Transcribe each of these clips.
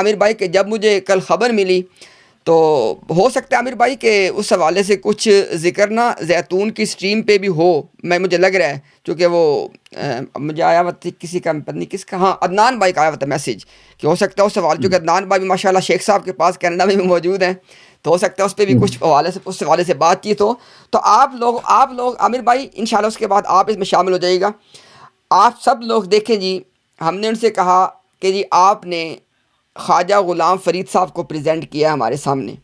عامر بھائی کہ جب مجھے کل خبر ملی تو ہو سکتا ہے عامر بھائی کہ اس حوالے سے کچھ ذکر نہ زیتون کی سٹریم پہ بھی ہو، مجھے لگ رہا ہے، چونکہ وہ مجھے آیا ہوا تھی کسی کا، پتہ نہیں کس کا، ہاں عدنان بھائی کا آیا ہوا تھا میسیج کہ ہو سکتا ہے اس حوالے، چونکہ عدنان بھائی بھی ماشاء اللہ شیخ صاحب کے پاس کینیڈا میں بھی موجود ہیں، تو ہو سکتا ہے اس پہ بھی کچھ حوالے سے، اس حوالے سے بات چیت ہو. تو آپ لوگ عامر بھائی انشاءاللہ اس کے بعد آپ اس میں شامل ہو جائیے گا. آپ سب لوگ دیکھیں جی، ہم نے ان سے کہا کہ جی آپ نے خواجہ غلام فرید صاحب کو پریزنٹ کیا ہمارے سامنے.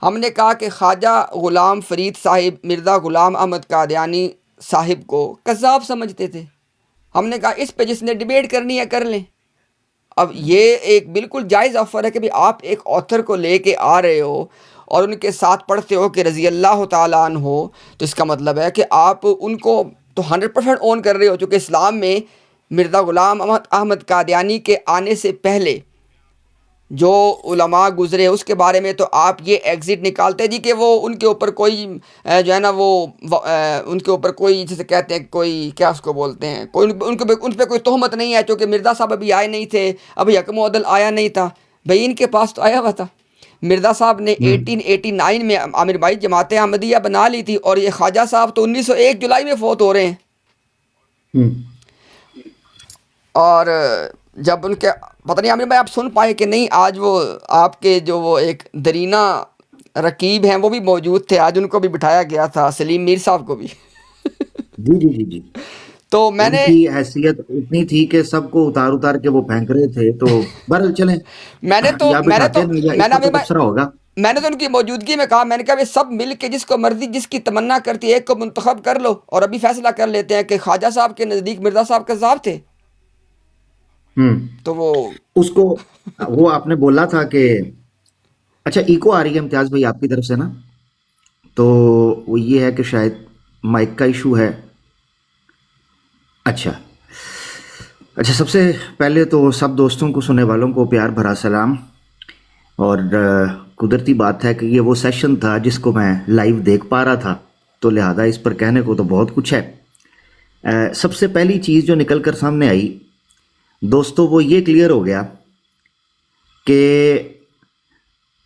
ہم نے کہا کہ خواجہ غلام فرید صاحب مرزا غلام احمد قادیانی صاحب کو کذاب سمجھتے تھے. ہم نے کہا اس پہ جس نے ڈیبیٹ کرنی ہے کر لیں. اب یہ ایک بالکل جائز آفر ہے کہ بھی آپ ایک آتھر کو لے کے آ رہے ہو اور ان کے ساتھ پڑھتے ہو کہ رضی اللہ تعالیٰ عنہ ہو، تو اس کا مطلب ہے کہ آپ ان کو تو 100% اون کر رہے ہو، چونکہ اسلام میں مرزا غلام احمد قادیانی کے آنے سے پہلے جو علماء گزرے اس کے بارے میں تو آپ یہ ایگزٹ نکالتے جی کہ وہ ان کے اوپر کوئی جو ہے نا وہ ان کے اوپر کوئی جسے کہتے ہیں کوئی کیا اس کو بولتے ہیں، کوئی ان پہ کوئی تہمت نہیں ہے، چونکہ مرزا صاحب ابھی آئے نہیں تھے، ابھی حکم عدل آیا نہیں تھا. بھائی ان کے پاس تو آیا ہوا تھا. مرزا صاحب نے 1889 میں عامر بھائی جماعت احمدیہ بنا لی تھی، اور یہ خواجہ صاحب تو 1901 جولائی میں فوت ہو رہے ہیں. اور جب ان کے پتہ نہیں عامر بھائی آپ سن پائے کہ نہیں، آج وہ آپ کے جو وہ ایک درینہ رقیب ہیں وہ بھی موجود تھے، آج ان کو بھی بٹھایا گیا تھا، سلیم میر صاحب کو بھی. جی جی جی جی. تو میں ان نے کی حیثیت اتنی تھی کہ سب کو اتار اتار کے وہ پھینک رہے تھے. تو بہرحال چلیں، میں نے تو یا میں نے بٹھاتے تو ہیں یا میں اس نے پر عامر تو بھائی تبصرہ ہوگا. میں نے تو ان کی موجودگی میں کہا، میں نے کہا وہ سب مل کے جس کو مرضی جس کی تمنا کرتی ہے ایک کو منتخب کر لو اور ابھی فیصلہ کر لیتے ہیں کہ خواجہ صاحب کے نزدیک مرزا صاحب کذاب تھے. ہوں تو وہ اس کو وہ آپ نے بولا تھا کہ اچھا ایکو آ رہی ہے امتیاز بھائی آپ کی طرف سے نا؟ تو وہ یہ ہے کہ شاید مائک کا ایشو ہے. اچھا اچھا، سب سے پہلے تو سب دوستوں کو، سننے والوں کو پیار بھرا سلام. اور قدرتی بات ہے کہ یہ وہ سیشن تھا جس کو میں لائیو دیکھ پا رہا تھا، تو لہٰذا اس پر کہنے کو تو بہت کچھ ہے. سب سے پہلی چیز جو نکل کر سامنے آئی دوستو وہ یہ کلیئر ہو گیا کہ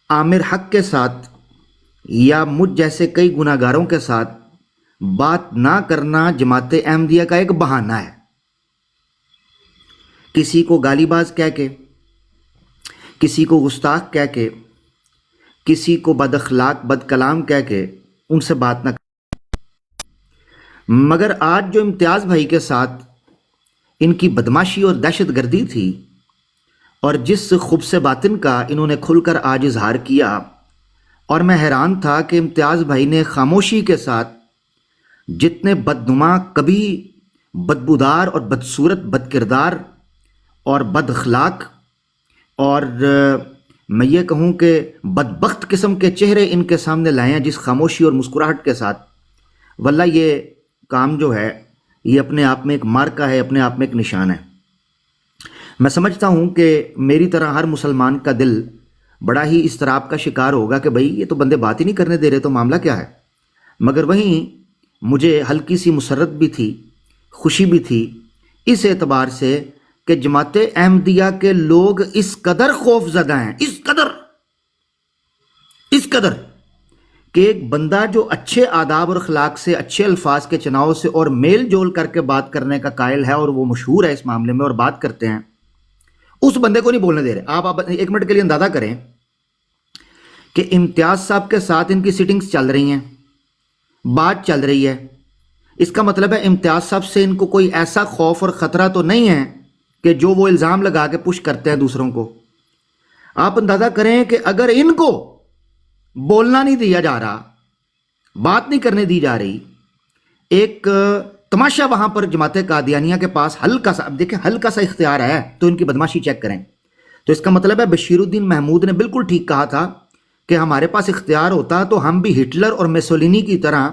عامر حق کے ساتھ یا مجھ جیسے کئی گناہ گاروں کے ساتھ بات نہ کرنا جماعت احمدیہ کا ایک بہانہ ہے. کسی کو گالی باز کہہ کے، کسی کو گستاخ کہہ کے، کسی کو بد اخلاق بد کلام کہہ کے ان سے بات نہ کر. مگر آج جو امتیاز بھائی کے ساتھ ان کی بدماشی اور دہشت گردی تھی، اور جس خبث سے باطن کا انہوں نے کھل کر آج اظہار کیا، اور میں حیران تھا کہ امتیاز بھائی نے خاموشی کے ساتھ جتنے بدنما، کبھی بدبودار اور بدصورت بد کردار اور بد اخلاق اور میں یہ کہوں کہ بدبخت قسم کے چہرے ان کے سامنے لائے ہیں جس خاموشی اور مسکراہٹ کے ساتھ، واللہ یہ کام جو ہے یہ اپنے آپ میں ایک مارکا ہے، اپنے آپ میں ایک نشان ہے. میں سمجھتا ہوں کہ میری طرح ہر مسلمان کا دل بڑا ہی اضطراب کا شکار ہوگا کہ بھئی یہ تو بندے بات ہی نہیں کرنے دے رہے، تو معاملہ کیا ہے. مگر وہیں مجھے ہلکی سی مسرت بھی تھی، خوشی بھی تھی، اس اعتبار سے کہ جماعت احمدیہ کے لوگ اس قدر خوف زدہ ہیں، اس قدر کہ ایک بندہ جو اچھے آداب اور اخلاق سے، اچھے الفاظ کے چناؤ سے اور میل جول کر کے بات کرنے کا قائل ہے، اور وہ مشہور ہے اس معاملے میں اور بات کرتے ہیں، اس بندے کو نہیں بولنے دے رہے. آپ ایک منٹ کے لیے اندازہ کریں کہ امتیاز صاحب کے ساتھ ان کی سیٹنگز چل رہی ہیں، بات چل رہی ہے. اس کا مطلب ہے امتیاز صاحب سے ان کو کوئی ایسا خوف اور خطرہ تو نہیں ہے کہ جو وہ الزام لگا کے پش کرتے ہیں دوسروں کو. آپ اندازہ کریں کہ اگر ان کو بولنا نہیں دیا جا رہا، بات نہیں کرنے دی جا رہی، ایک تماشا وہاں پر جماعت قادیانیہ کے پاس ہلکا سا، اب دیکھیں ہلکا سا اختیار ہے تو ان کی بدماشی چیک کریں. تو اس کا مطلب ہے بشیر الدین محمود نے بالکل ٹھیک کہا تھا کہ ہمارے پاس اختیار ہوتا تو ہم بھی ہٹلر اور میسولینی کی طرح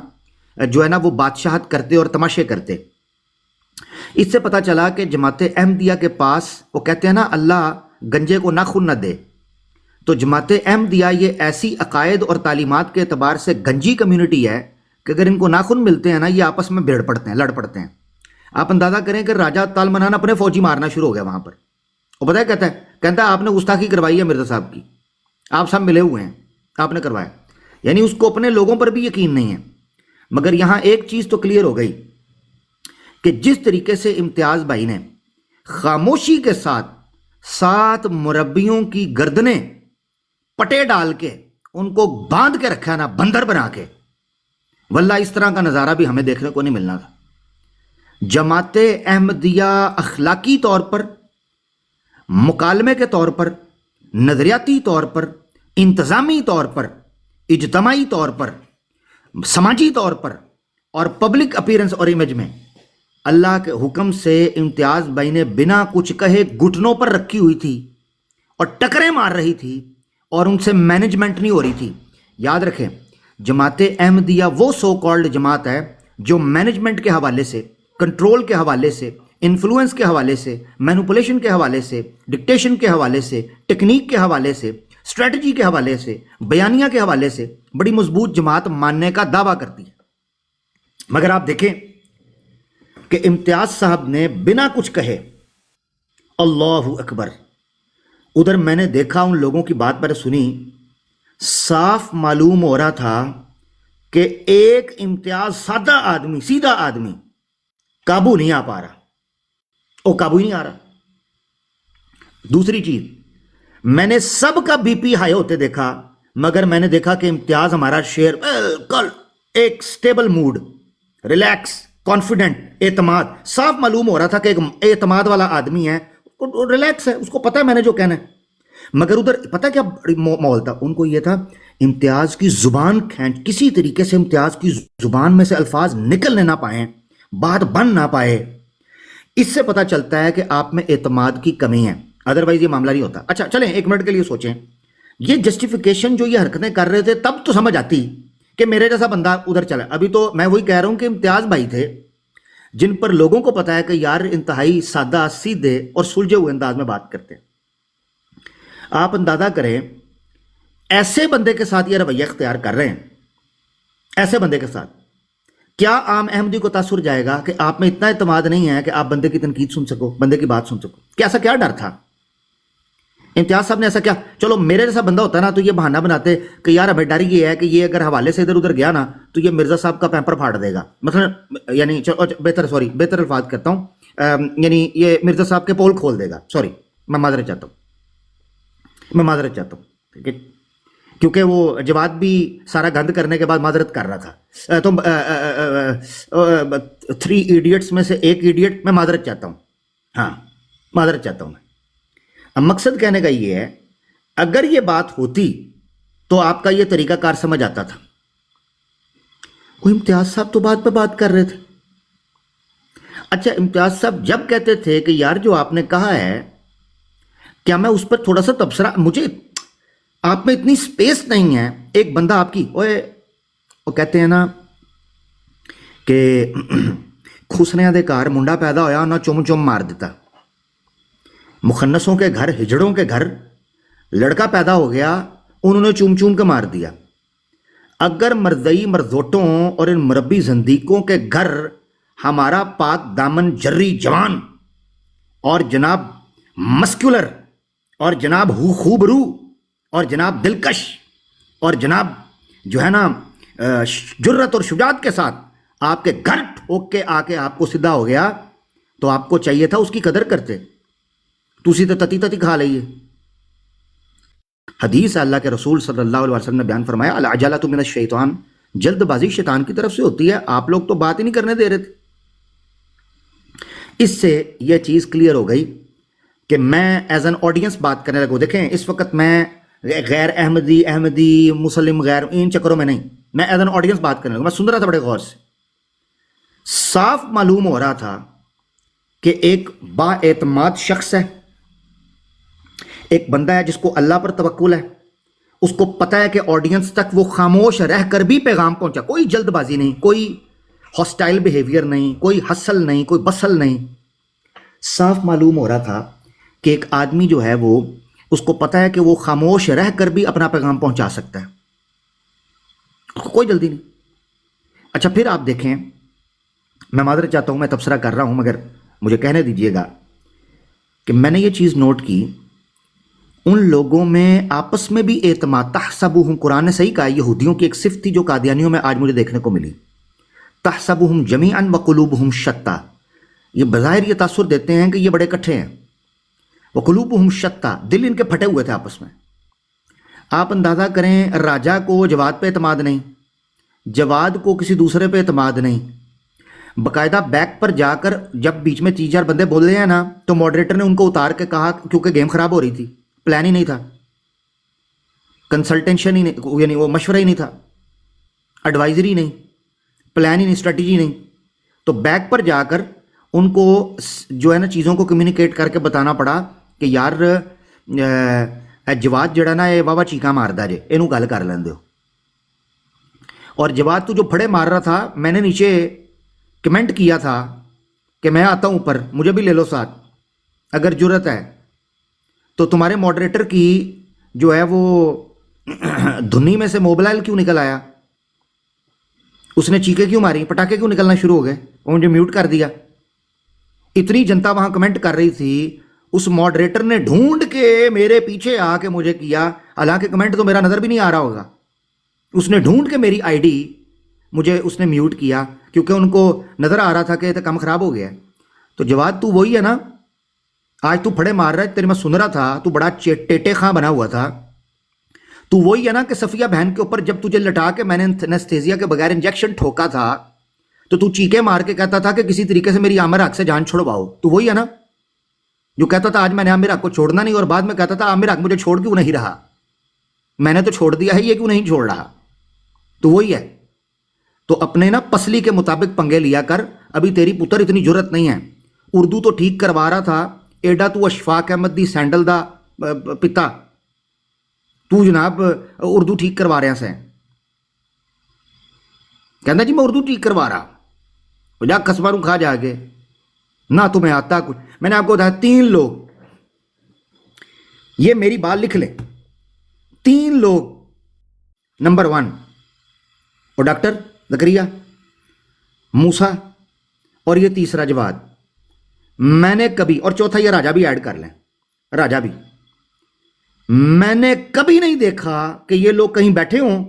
جو ہے نا وہ بادشاہت کرتے اور تماشے کرتے. اس سے پتہ چلا کہ جماعت احمدیہ کے پاس، وہ کہتے ہیں نا اللہ گنجے کو ناخن نہ دے، تو جماعت احمدیہ یہ ایسی عقائد اور تعلیمات کے اعتبار سے گنجی کمیونٹی ہے کہ اگر ان کو ناخن ملتے ہیں نا یہ آپس میں بھیڑ پڑتے ہیں، لڑ پڑتے ہیں. آپ اندازہ کریں کہ راجہ تالمنان اپنے فوجی مارنا شروع ہو گیا وہاں پر، وہ پتہ ہے کہتا ہے آپ نے گستاخی کروائی ہے مرزا صاحب کی، آپ سب ملے ہوئے ہیں، آپ نے کروایا، یعنی اس کو اپنے لوگوں پر بھی یقین نہیں ہے۔ مگر یہاں ایک چیز تو کلیئر ہو گئی کہ جس طریقے سے امتیاز بھائی نے خاموشی کے ساتھ 7 مربیوں کی گردنیں پٹے ڈال کے ان کو باندھ کے رکھا نا، بندر بنا کے، واللہ اس طرح کا نظارہ بھی ہمیں دیکھنے کو نہیں ملنا تھا۔ جماعت احمدیہ اخلاقی طور پر، مکالمے کے طور پر، نظریاتی طور پر، انتظامی طور پر، اجتماعی طور پر، سماجی طور پر اور پبلک اپیرنس اور امیج میں اللہ کے حکم سے امتیاز بھائی نے بنا کچھ کہے گھٹنوں پر رکھی ہوئی تھی اور ٹکریں مار رہی تھی اور ان سے مینجمنٹ نہیں ہو رہی تھی۔ یاد رکھیں، جماعت احمدیہ وہ سو کالڈ جماعت ہے جو مینجمنٹ کے حوالے سے، کنٹرول کے حوالے سے، انفلوئنس کے حوالے سے، مینوپولیشن کے حوالے سے، ڈکٹیشن کے حوالے سے، ٹیکنیک کے حوالے سے، اسٹریٹجی کے حوالے سے، بیانیہ کے حوالے سے بڑی مضبوط جماعت ماننے کا دعویٰ کرتی ہے۔ مگر آپ دیکھیں کہ امتیاز صاحب نے بنا کچھ کہے، اللہ اکبر، ادھر میں نے دیکھا ان لوگوں کی بات پر سنی، صاف معلوم ہو رہا تھا کہ ایک امتیاز سادہ آدمی، سیدھا آدمی قابو نہیں آ پا رہا، وہ قابو ہی نہیں آ رہا۔ دوسری چیز، میں نے سب کا بی پی ہائی ہوتے دیکھا، مگر میں نے دیکھا کہ امتیاز ہمارا شیئر بالکل ایک سٹیبل موڈ، ریلیکس، کانفیڈنٹ، اعتماد، صاف معلوم ہو رہا تھا کہ ایک اعتماد والا آدمی ہے، ریلیکس ہے، اس کو پتہ ہے میں نے جو کہنا ہے۔ مگر ادھر پتہ کیا ماحول تھا، ان کو یہ تھا امتیاز کی زبان کھینچ، کسی طریقے سے امتیاز کی زبان میں سے الفاظ نکلنے نہ پائیں، بات بن نہ پائے۔ اس سے پتہ چلتا ہے کہ آپ میں اعتماد کی کمی ہے، ادروائز یہ معاملہ نہیں ہوتا۔ اچھا چلیں ایک منٹ کے لیے سوچیں، یہ جسٹیفیکیشن جو یہ حرکتیں کر رہے تھے تب تو سمجھ آتی کہ میرے جیسا بندہ ادھر چلا۔ ابھی تو میں وہی کہہ رہا ہوں کہ امتیاز بھائی تھے جن پر لوگوں کو پتا ہے کہ یار انتہائی سادہ، سیدھے اور سلجھے ہوئے انداز میں بات کرتے ہیں۔ آپ اندازہ کریں ایسے بندے کے ساتھ یہ رویہ اختیار کر رہے ہیں، ایسے بندے کے ساتھ کیا عام احمدی کو تاثر جائے گا کہ آپ میں اتنا اعتماد نہیں ہے کہ آپ بندے کی تنقید سن سکو، بندے کی بات سن سکو؟ کہ ایسا کیا ڈر تھا؟ امتیاز صاحب نے ایسا کیا، چلو میرے جیسا بندہ ہوتا نا تو یہ بہانہ بناتے کہ یار ہمیں ڈر یہ ہے کہ یہ اگر حوالے سے ادھر ادھر گیا نا تو یہ مرزا صاحب کا پیمپر پھاڑ دے گا، مثلا، یعنی بہتر الفاظ کرتا ہوں، یعنی یہ مرزا صاحب کے پول کھول دے گا، سوری میں معذرت چاہتا ہوں، ٹھیک ہے، کیونکہ وہ جواد بھی سارا گند کرنے کے بعد معذرت کر رہا تھا، تو 3 ایڈیٹس میں سے ایک ایڈیٹ میں معذرت چاہتا ہوں، ہاں معذرت چاہتا ہوں میں۔ اب مقصد کہنے کا یہ ہے، اگر یہ بات ہوتی تو آپ کا یہ طریقہ کار سمجھ آتا تھا۔ وہ امتیاز صاحب تو بات پہ بات کر رہے تھے۔ اچھا امتیاز صاحب جب کہتے تھے کہ یار جو آپ نے کہا ہے کیا میں اس پر تھوڑا سا تبصرہ، مجھے آپ میں اتنی سپیس نہیں ہے، ایک بندہ آپ کی وہ کہتے ہیں نا کہ خسنیاں دے گھر منڈا پیدا ہویا انہاں چم چم مار دیتا، مخنثوں کے گھر، ہجڑوں کے گھر لڑکا پیدا ہو گیا، انہوں نے چوم چوم کے مار دیا۔ اگر مرزئی مرزوٹوں اور ان مربی زندیقوں کے گھر ہمارا پاک دامن جری جوان اور جناب مسکولر اور جناب خوبرو اور جناب دلکش اور جناب جو ہے نا جرت اور شجاعت کے ساتھ آپ کے گھر ٹھوک کے آ کے آپ کو سدھا ہو گیا تو آپ کو چاہیے تھا اس کی قدر کرتے، تسی تو تتی تتی کھا لئیے۔ حدیث اللہ کے رسول صلی اللہ علیہ وسلم نے بیان فرمایا، العجلۃ من الشیطان، جلد بازی شیطان کی طرف سے ہوتی ہے، آپ لوگ تو بات ہی نہیں کرنے دے رہے تھے۔ اس سے یہ چیز کلیئر ہو گئی کہ میں ایز این آڈینس بات کرنے لگوں۔ دیکھیں اس وقت میں غیر احمدی مسلم غیر ان چکروں میں نہیں، میں ایز این آڈینس بات کرنے لگوں، میں سن رہا تھا بڑے غور سے۔ صاف معلوم ہو رہا تھا کہ ایک با اعتماد شخص ہے، ایک بندہ ہے جس کو اللہ پر توکل ہے، اس کو پتہ ہے کہ آڈینس تک وہ خاموش رہ کر بھی پیغام پہنچا، کوئی جلد بازی نہیں، کوئی ہاسٹائل بیہیویئر نہیں، کوئی حسل نہیں، کوئی بسل نہیں۔ صاف معلوم ہو رہا تھا کہ ایک آدمی جو ہے وہ، اس کو پتہ ہے کہ وہ خاموش رہ کر بھی اپنا پیغام پہنچا سکتا ہے، اس کو کوئی جلدی نہیں۔ اچھا پھر آپ دیکھیں، میں معذرت چاہتا ہوں میں تبصرہ کر رہا ہوں مگر مجھے کہنے دیجئے گا، کہ میں نے یہ چیز نوٹ کی، ان لوگوں میں آپس میں بھی اعتماد، تحسبہم، قرآن نے صحیح کہا، یہودیوں کی ایک صفت تھی جو قادیانیوں میں آج مجھے دیکھنے کو ملی، تحسبہم جمیعا وقلوبہم شتیٰ، یہ بظاہر یہ تاثر دیتے ہیں کہ یہ بڑے اکٹھے ہیں، وقلوبہم شتیٰ، دل ان کے پھٹے ہوئے تھے آپس میں۔ آپ اندازہ کریں، راجہ کو جواد پہ اعتماد نہیں، جواد کو کسی دوسرے پہ اعتماد نہیں، باقاعدہ بیک پر جا کر جب بیچ میں 3-4 بندے بول رہے ہیں نا تو ماڈریٹر نے ان کو اتار کے کہا، کیونکہ گیم خراب ہو رہی تھی، پلان ہی نہیں تھا، کنسلٹینشن ہی نہیں، یعنی وہ مشورہ ہی نہیں تھا، ایڈوائزری نہیں، پلان ہی نہیں، اسٹریٹجی نہیں، تو بیک پر جا کر ان کو جو ہے نا چیزوں کو کمیونیکیٹ کر کے بتانا پڑا کہ یار جواد جڑا نا یہ واہ چیکاں ماردا جے، اینو گل کر لین دیو۔ اور جواد تو جو پھڑے مار رہا تھا، میں نے نیچے کمنٹ کیا تھا کہ میں آتا ہوں اوپر، مجھے بھی لے لو ساتھ اگر جرت ہے تو۔ تمہارے ماڈریٹر کی جو ہے وہ دھنی میں سے موبائل کیوں نکل آیا؟ اس نے چیخیں کیوں ماری؟ پٹاخے کیوں نکلنا شروع ہو گئے؟ وہ مجھے میوٹ کر دیا۔ اتنی جنتا وہاں کمنٹ کر رہی تھی، اس ماڈریٹر نے ڈھونڈ کے میرے پیچھے آ کے مجھے کیا، حالانکہ کمنٹ تو میرا نظر بھی نہیں آ رہا ہوگا، اس نے ڈھونڈ کے میری آئی ڈی مجھے اس نے میوٹ کیا، کیونکہ ان کو نظر آ رہا تھا کہ کام خراب ہو گیا ہے۔ تو جواد تو وہی ہے نا، آج تو پھڑے مار رہا ہے، تیرے میں سن رہا تھا تو بڑا ٹیٹے خاں بنا ہوا تھا، تو وہی ہے نا کہ صفیہ بہن کے اوپر جب تجھے لٹا کے میں نے انستھیزیا کے بغیر انجیکشن ٹھوکا تھا تو تو چیخے مار کے کہتا تھا کہ کسی طریقے سے میری عامر حق سے جان چھڑواؤ۔ تو وہی ہے نا جو کہتا تھا آج میں نے عامر حق کو چھوڑنا نہیں، اور بعد میں کہتا تھا عامر حق مجھے چھوڑ کیوں نہیں رہا، میں نے تو چھوڑ دیا ہے، یہ کیوں نہیں چھوڑ رہا۔ تو وہی ہے، تو اپنے نا پسلی کے مطابق پنگے لیا کر، ابھی تیری پتر اتنی جرت نہیں ہے۔ اردو تو ٹھیک کروا رہا تھا، ایڈا تو اشفاق احمد دی سینڈل دا پتا، تو جناب اردو ٹھیک کروا رہا سے، کہنا جی میں اردو ٹھیک کروا رہا، جا قصبہ کھا جا کے، نہ تمہیں آتا کچھ۔ میں نے آپ کو بتایا 3 لوگ، یہ میری بات لکھ لیں، 3 لوگ، نمبر 1 اور ڈاکٹر زکریا، موسیٰ، اور یہ تیسرا جواد، میں نے کبھی، اور چوتھا یہ راجہ بھی ایڈ کر لیں، راجہ بھی، میں نے کبھی نہیں دیکھا کہ یہ لوگ کہیں بیٹھے ہوں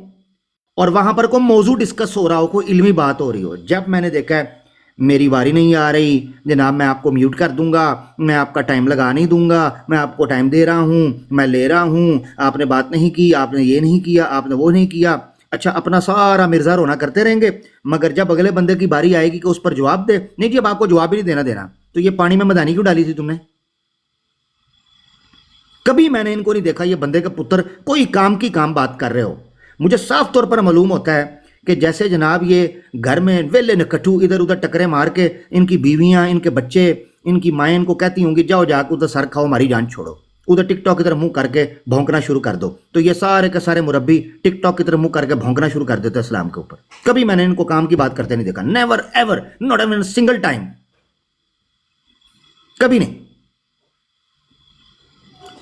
اور وہاں پر کوئی موضوع ڈسکس ہو رہا ہو، کوئی علمی بات ہو رہی ہو۔ جب میں نے دیکھا ہے میری باری نہیں آ رہی جناب، میں آپ کو میوٹ کر دوں گا، میں آپ کا ٹائم لگا نہیں دوں گا، میں آپ کو ٹائم دے رہا ہوں، میں لے رہا ہوں، آپ نے بات نہیں کی، آپ نے یہ نہیں کیا، آپ نے وہ نہیں کیا، اچھا اپنا سارا مرزا رونا کرتے رہیں گے، مگر جب اگلے بندے کی باری آئے گی کہ اس پر جواب دے، نہیں جی اب آپ کو جواب ہی نہیں دینا، تو یہ پانی میں مدانی کیوں ڈالی تھی تم نے؟ کبھی میں نے ان کو نہیں دیکھا یہ بندے کا پتر کوئی کام کی کام بات کر رہے ہو۔ مجھے صاف طور پر معلوم ہوتا ہے کہ جیسے جناب یہ گھر میں ویلے نکٹو ادھر ادھر ٹکرے مار کے، ان کی بیویاں، ان کے بچے، ان کی مائیں ان کو کہتی ہوں گی جاؤ جا کے ادھر سر کھاؤ، ہماری جان چھوڑو، ادھر ٹک ٹاک کی طرح منہ کر کے بھونکنا شروع کر دو، تو یہ سارے کے سارے مربی ٹک ٹاک کی طرح منہ کر کے بھونکنا شروع کر دیتے اسلام کے اوپر۔ کبھی میں نے ان کو کام کی بات کرتے نہیں دیکھا، never ever, not even single time, کبھی نہیں۔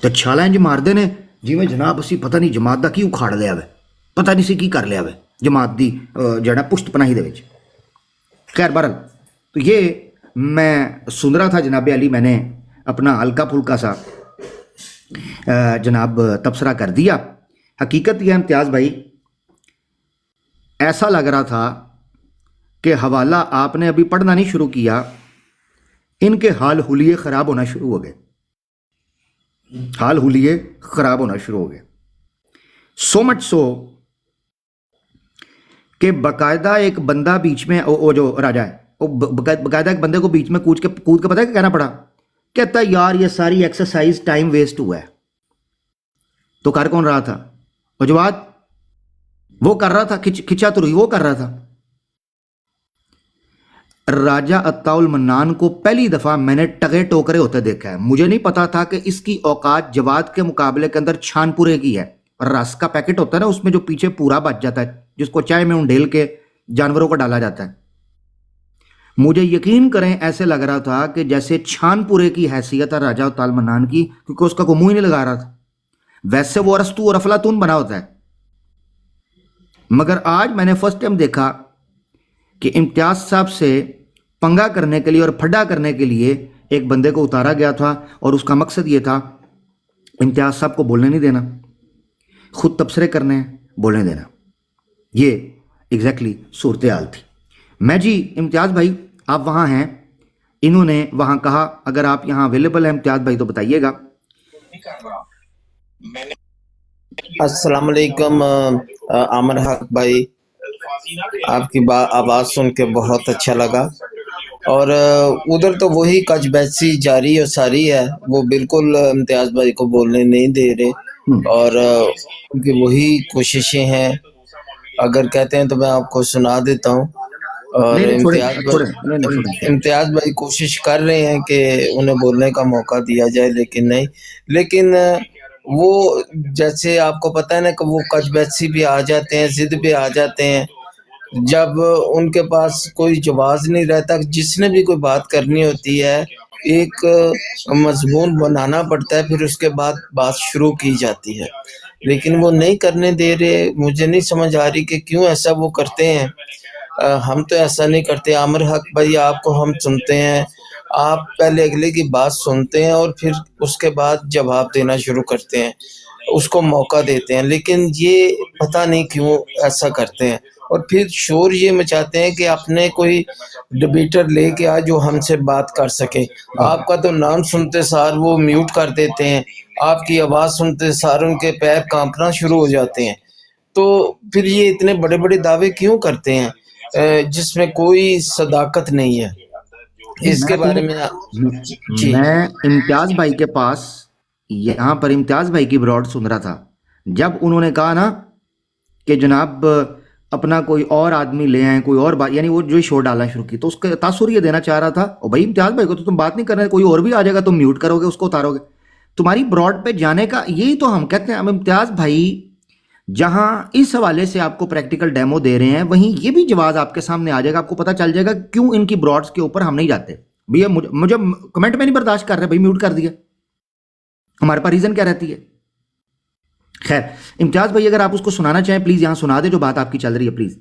تو چھالا انج مار دے نے جی میں جناب اسی پتہ نہیں جماعت دا کی اکھاڑ لیا وے، پتہ نہیں سی کی کر لیا وے جماعت دی جڑا پشت پناہی دے وچ۔ خیر بہرحال تو یہ میں سن رہا تھا جناب علی، میں نے اپنا ہلکا پھلکا سا جناب تبصرہ کر دیا۔ حقیقت یہ امتیاز بھائی، ایسا لگ رہا تھا کہ حوالہ آپ نے ابھی پڑھنا نہیں شروع کیا، ان کے حال حلیے خراب ہونا شروع ہو گئے، حال حلیے خراب ہونا شروع ہو گئے، سو مچ سو کہ باقاعدہ ایک بندہ بیچ میں، وہ جو راجہ ہے وہ باقاعدہ ایک بندے کو بیچ میں کود کے پتہ ہے کہ کہنا پڑا، کہتا یار یہ ساری ایکسرسائز ٹائم ویسٹ ہوا ہے۔ تو کر کون رہا تھا؟ وہ جواد، وہ کر رہا تھا، کھچا تو رہی وہ کر رہا تھا۔ راجہ عطاء المنان کو پہلی دفعہ میں نے ٹگے ٹوکرے ہوتے دیکھا ہے، مجھے نہیں پتا تھا کہ اس کی اوقات جواد کے مقابلے کے اندر چھان پورے کی ہے۔ رس کا پیکٹ ہوتا ہے نا، اس میں جو پیچھے پورا بچ جاتا ہے، جس کو چائے میں انڈیل کے جانوروں کو ڈالا جاتا ہے، مجھے یقین کریں ایسے لگ رہا تھا کہ جیسے چھان پورے کی حیثیت ہے راجہ عطاء المنان کی، کیونکہ اس کا کوئی منہ ہی نہیں لگا رہا تھا۔ ویسے وہ ارسطو اور افلاطون بنا ہوتا ہے، مگر آج میں نے فرسٹ ٹائم دیکھا کہ امتیاز صاحب سے پنگا کرنے کے لیے اور پھڈا کرنے کے لیے ایک بندے کو اتارا گیا تھا اور اس کا مقصد یہ تھا امتیاز صاحب کو بولنے نہیں دینا، خود تبصرے کرنے ہیں، بولنے دینا. یہ ایگزیکٹلی صورتحال تھی. میں جی امتیاز بھائی آپ وہاں ہیں، انہوں نے وہاں کہا اگر آپ یہاں اویلیبل ہیں امتیاز بھائی تو بتائیے گا. السلام علیکم عامر حق بھائی، آپ کی آواز سن کے بہت اچھا لگا. اور ادھر تو وہی کچ بیسی جاری اور ساری ہے، وہ بالکل امتیاز بھائی کو بولنے نہیں دے رہے، اور ان کی وہی کوششیں ہیں. اگر کہتے ہیں تو میں آپ کو سنا دیتا ہوں. اور امتیاز بھائی کوشش کر رہے ہیں کہ انہیں بولنے کا موقع دیا جائے، لیکن وہ جیسے آپ کو پتہ ہے نا کہ وہ کچ بیسی بھی آ جاتے ہیں، ضد پہ آ جاتے ہیں. جب ان کے پاس کوئی جواز نہیں رہتا، جس نے بھی کوئی بات کرنی ہوتی ہے ایک مضمون بنانا پڑتا ہے، پھر اس کے بعد بات شروع کی جاتی ہے. لیکن وہ نہیں کرنے دے رہے. مجھے نہیں سمجھ آ رہی کہ کیوں ایسا وہ کرتے ہیں. ہم تو ایسا نہیں کرتے. عامر حق بھائی آپ کو ہم سنتے ہیں، آپ پہلے اگلے کی بات سنتے ہیں اور پھر اس کے بعد جواب دینا شروع کرتے ہیں، اس کو موقع دیتے ہیں. لیکن یہ پتہ نہیں کیوں ایسا کرتے ہیں، اور پھر شور یہ مچاتے ہیں کہ اپنے کوئی ڈبیٹر لے کے آ جو ہم سے بات کر سکے. آپ کا تو نام سنتے سار وہ میوٹ کر دیتے ہیں، آپ کی آواز سنتے سار ان کے پیر کانپنا شروع ہو جاتے ہیں. تو پھر یہ اتنے بڑے بڑے دعوے کیوں کرتے ہیں جس میں کوئی صداقت نہیں ہے؟ اس کے بارے میں جی میں امتیاز بھائی کے پاس یہاں پر امتیاز بھائی کی براڈ سن رہا تھا، جب انہوں نے کہا نا کہ جناب اپنا کوئی اور آدمی لے آئیں، کوئی اور بات، یعنی وہ جو شور ڈالنا شروع کی، تو اس کا تاثر یہ دینا چاہ رہا تھا اور بھائی امتیاز بھائی کو تو تم بات نہیں کر رہے، کوئی اور بھی آ جائے گا تم میوٹ کرو گے، اس کو اتارو گے. تمہاری براڈ پہ جانے کا یہی تو ہم کہتے ہیں. اب امتیاز بھائی جہاں اس حوالے سے آپ کو پریکٹیکل ڈیمو دے رہے ہیں، وہیں یہ بھی جواز آپ کے سامنے آ جائے گا، آپ کو پتہ چل جائے گا کیوں ان کی براڈز کے اوپر ہم نہیں جاتے. بھیا مجھے کمنٹ میں نہیں برداشت کر رہے، بھائی میوٹ کر دیا، ہمارے پاس ریزن کیا رہتی ہے. خیر امتیاز بھائی اگر آپ اس کو سنانا چاہیں پلیز یہاں سنا دیں جو بات آپ کی چل رہی ہے پلیز.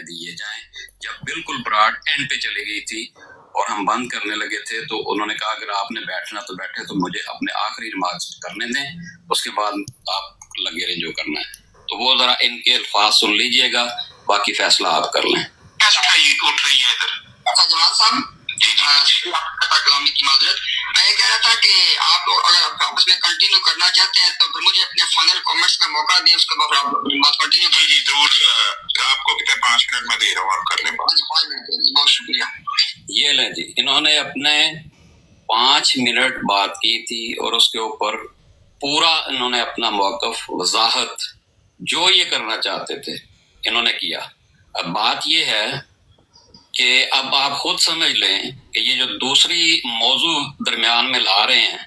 دیے جائیں. جب بالکل براڈ اینڈ پہ چلی گئی تھی اور ہم بند کرنے لگے تھے تو انہوں نے کہا اگر آپ نے بیٹھنا تو بیٹھے، تو مجھے اپنے آخری ریمارکس کرنے دیں، اس کے بعد آپ لگے رہیں جو کرنا ہے. تو وہ ذرا ان کے الفاظ سن لیجئے گا، باقی فیصلہ آپ کر لیں. جواد صاحب کلامی کی معذرت، میں یہ کہہ رہا تھا کہ آپ لوگ اگر آپس میں کنٹینیو کرنا چاہتے ہیں تو پھر مجھے اپنے فائنل کامنٹس کا موقع دیں، اس کے بعد آپ بات کنٹینیو کریں. جی ضرور، آپ کو کتنے 5 منٹ میں دے رہا ہوں، آپ کر لیں بات. 5 منٹ، بہت شکریہ. یہ لیں جی، انہوں نے اپنے 5 منٹ بات کی تھی اور اس کے اوپر پورا انہوں نے اپنا موقف وضاحت جو یہ کرنا چاہتے تھے انہوں نے کیا. اب بات یہ ہے کہ اب آپ خود سمجھ لیں کہ یہ جو دوسری موضوع درمیان میں لا رہے ہیں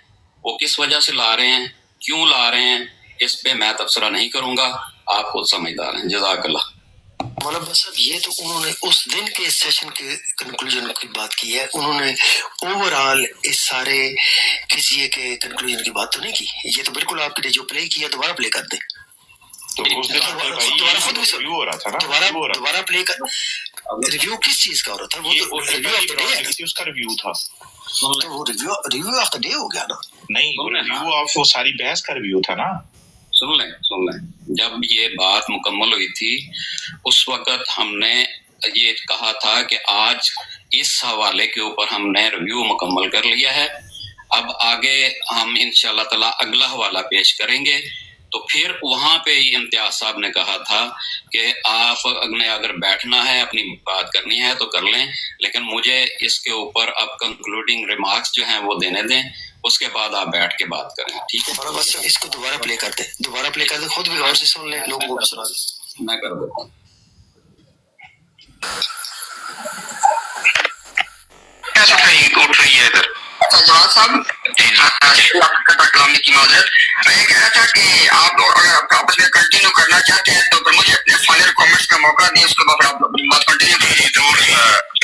وہ کس وجہ سے لا رہے ہیں، کیوں لا رہے ہیں، اس پہ میں تبصرہ نہیں کروں گا، آپ خود سمجھدار ہیں. جزاک اللہ. مولانا صاحب یہ تو انہوں نے اس دن کے سیشن کے کنکلوژن کی بات کی ہے، انہوں نے اوور آل اس سارے قضیے کے کنکلوژن کی بات تو نہیں کی. یہ تو بالکل آپ نے جو پلے کیا دوبارہ پلے کر دیں. دوبارہ پلے کر. ریویو کس چیز کا ہو رہا تھا؟ وہ تو ریویو آف دا ڈے ہے، اس کا ریویو تھا. تو وہ ریویو آف دا ڈے ہو گیا نا. نہیں، ریویو آف وہ ساری بحث کا ریویو تھا نا. سن لیں، جب یہ بات مکمل ہوئی تھی اس وقت ہم نے یہ کہا تھا کہ آج اس حوالے کے اوپر ہم نے ریویو مکمل کر لیا ہے، اب آگے ہم انشاءاللہ تعالی اگلا حوالہ پیش کریں گے. تو پھر وہاں پہ ہی امتیاز صاحب نے کہا تھا کہ آپ نے اگر بیٹھنا ہے اپنی بات کرنی ہے تو کر لیں، لیکن مجھے اس کے اوپر اب کنکلوڈنگ ریمارکس جو ہیں وہ دینے دیں، اس کے بعد آپ بیٹھ کے بات کریں. ٹھیک ہے، بس اس کو دوبارہ پلے کر دیں، خود بھی غور سے سن لیں، لوگوں کو بھی سنا دیں. میں کر دیتا ہوں. اٹھ رہی ہے ادھر. جواد صاحب کلامی کی معذرت، میں یہ کہہ رہا تھا کہ آپ لوگ اگر آپس میں کنٹینیو کرنا چاہتے ہیں تو پھر مجھے اپنے فائنل کامنٹس کا موقع دیں، اس کے بعد آپ بات کنٹینیو کریں. ضرور،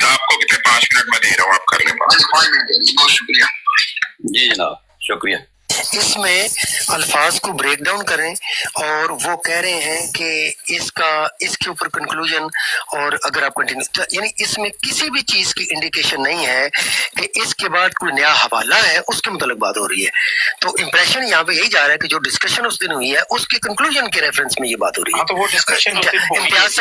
آپ کو کتنے 5 منٹ میں دے رہا ہوں، آپ کر لیں بات. 5 منٹ، بہت شکریہ. جی جناب، شکریہ. اس میں الفاظ کو بریک ڈاؤن کریں اور وہ کہہ رہے ہیں کہ اس کے اوپر کنکلوژن، اور اگر آپ کنٹینیو، یعنی اس میں کسی بھی چیز کی انڈیکیشن نہیں ہے کہ اس کے بعد کوئی نیا حوالہ ہے اس کے متعلق بات ہو رہی ہے. تو امپریشن یہاں پہ یہی جا رہا ہے کہ جو ڈسکشن اس دن ہوئی ہے اس کے کنکلوژن کے ریفرنس میں یہ بات ہو رہی ہے. تو وہ ڈسکشن امتیاز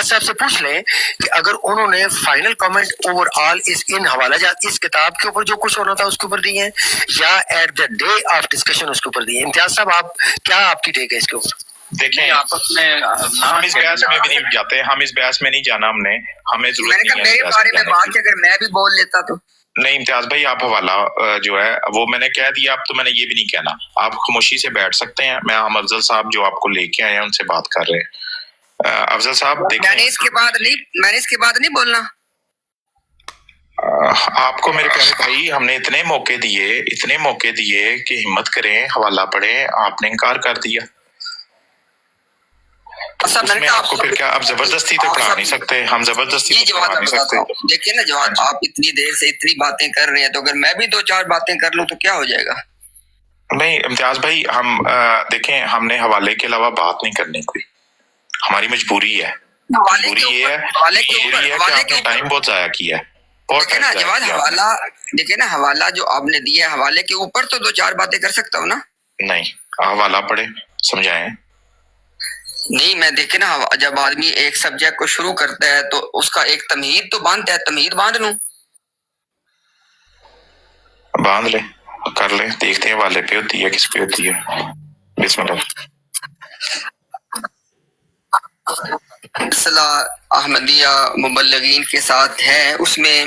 صاحب سے پوچھ لیں کہ اگر انہوں نے فائنل کامنٹ اوور آل ان حوالہ جات اس کتاب کے اوپر جو کچھ ہونا تھا اس کے اوپر دیے ہیں یا at the day of discussion اس کے اوپر دیے. امتیاز صاحب آپ کی ٹیک ہے اس کے اوپر؟ دیکھیں ہم اس بحث میں بھی نہیں جاتے، ہم اس بحث میں نہیں جانا، ہمیں ضرورت نہیں ہے میرے بارے میں بات اگر میں بھی بول لیتا تو نہیں. امتیاز بھائی آپ حوالہ جو ہے وہ میں نے کہہ دیا، اب تو میں نے یہ بھی نہیں کہنا، آپ خاموشی سے بیٹھ سکتے ہیں. میں ہم افضل صاحب جو آپ کو لے کے آئے ہیں ان سے بات کر رہے ہیں. افضل صاحب دیکھیں، میں نے اس کے بعد نہیں بولنا. آپ کو میرے پیارے بھائی ہم نے اتنے موقع دیے کہ ہمت کریں، حوالہ پڑھیں، آپ نے انکار کر دیا. اس میں آپ کو پھر کیا، آپ زبردستی تو پڑھا نہیں سکتے، ہم زبردستی تو پڑھا نہیں سکتے. دیکھیں نا جواد، آپ اتنی دیر سے اتنی باتیں کر رہے ہیں تو اگر میں بھی 2-4 باتیں کر لوں تو کیا ہو جائے گا؟ نہیں امتیاز بھائی، ہم دیکھیں ہم نے حوالے کے علاوہ بات نہیں کرنی کوئی، ہماری مجبوری ہے. مجبوری یہ ہے کہ آپ نے ٹائم بہت ضائع کیا ہے. دیکھیں نا جواد، حوالہ جو آپ نے دیا ہے، حوالے کے اوپر تو 2-4 باتیں کر سکتا ہوں نا. نہیں، حوالہ پڑھے سمجھائیں. نہیں میں دیکھیں نا، جب آدمی ایک سبجیکٹ کو شروع کرتا ہے تو اس کا ایک تمہید تو باندھتا ہے، تمہید باندھ لوں. باندھ لیں، کر لیں، دیکھتے ہیں حوالے پہ ہوتی ہے کس پہ ہوتی ہے. بسم اللہ. سلسلہ احمدیہ مبلغین کے ساتھ ہے، اس میں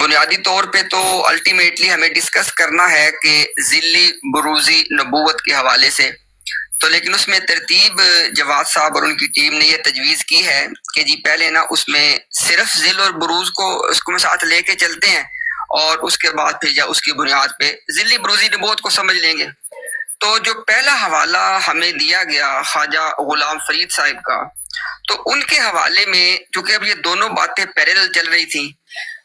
بنیادی طور پہ تو الٹیمیٹلی ہمیں ڈسکس کرنا ہے کہ ذلی بروزی نبوت کے حوالے سے. تو لیکن اس میں ترتیب جواد صاحب اور ان کی ٹیم نے یہ تجویز کی ہے کہ جی پہلے نا اس میں صرف ذل اور بروز کو اس کو ساتھ لے کے چلتے ہیں اور اس کے بعد پھر اس کی بنیاد پہ ذلی بروزی نبوت کو سمجھ لیں گے. تو جو پہلا حوالہ ہمیں دیا گیا خواجہ غلام فرید صاحب کا، تو ان کے حوالے میں چونکہ اب یہ دونوں باتیں پیریلل چل رہی تھیں،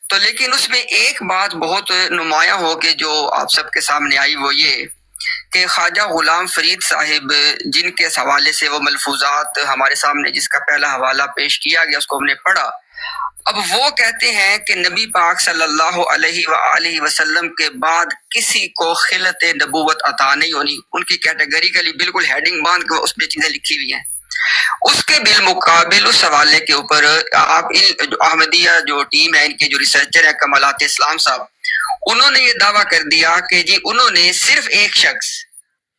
تو لیکن اس میں ایک بات بہت نمایاں ہو کے جو آپ سب کے سامنے آئی وہ یہ کہ خواجہ غلام فرید صاحب جن کے حوالے سے وہ ملفوظات ہمارے سامنے جس کا پہلا حوالہ پیش کیا گیا اس کو ہم نے پڑھا، اب وہ کہتے ہیں کہ نبی پاک صلی اللہ علیہ وآلہ وسلم کے بعد کسی کو خلت نبوت عطا نہیں ہونی. ان کی کیٹیگریکلی بالکل ہیڈنگ باندھ کے اس میں چیزیں لکھی ہوئی ہیں. اس کے بالمقابل اس حوالے کے اوپر آپ احمدیہ جو ٹیم ہے، ان کے جو ریسرچر ہیں کمالات اسلام صاحب، انہوں نے یہ دعویٰ کر دیا کہ جی انہوں نے صرف ایک شخص،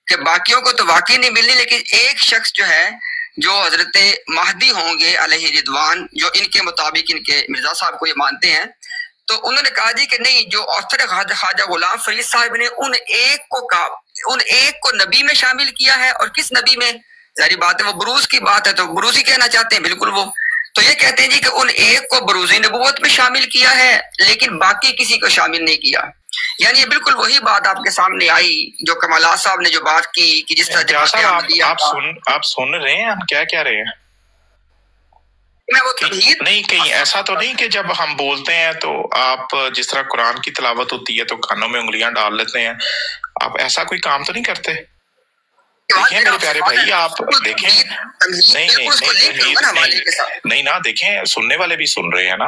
کہ باقیوں کو تو واقعی نہیں ملنی، لیکن ایک شخص جو ہے جو حضرت مہدی ہوں گے علیہ رضوان، جو ان کے مطابق ان کے مرزا صاحب کو یہ مانتے ہیں، تو انہوں نے کہا جی کہ نہیں، جو آتھر خواجہ غلام فرید صاحب نے ان ایک کو نبی میں شامل کیا ہے. اور کس نبی میں؟ ظاہری بات ہے وہ بروز کی بات ہے، تو بروزی کہنا چاہتے ہیں بالکل وہ. تو یہ کہتے ہیں جی کہ ان ایک کو بروزی نبوت میں شامل کیا ہے لیکن باقی کسی کو شامل نہیں کیا. یعنی یہ بالکل وہی بات آپ کے سامنے آئی جو کمالات صاحب نے جو بات کی کہ جس طرح آپ سن رہے ہیں ہم کیا کہہ رہے ہیں. نہیں کہیں ایسا تو نہیں کہ جب ہم بولتے ہیں تو آپ جس طرح قرآن کی تلاوت ہوتی ہے تو کانوں میں انگلیاں ڈال لیتے ہیں، آپ ایسا کوئی کام تو نہیں کرتے؟ دیکھیں میرے پیارے بھائی، آپ دیکھیں، نہیں نا، دیکھیں سننے والے بھی سن رہے ہیں نا،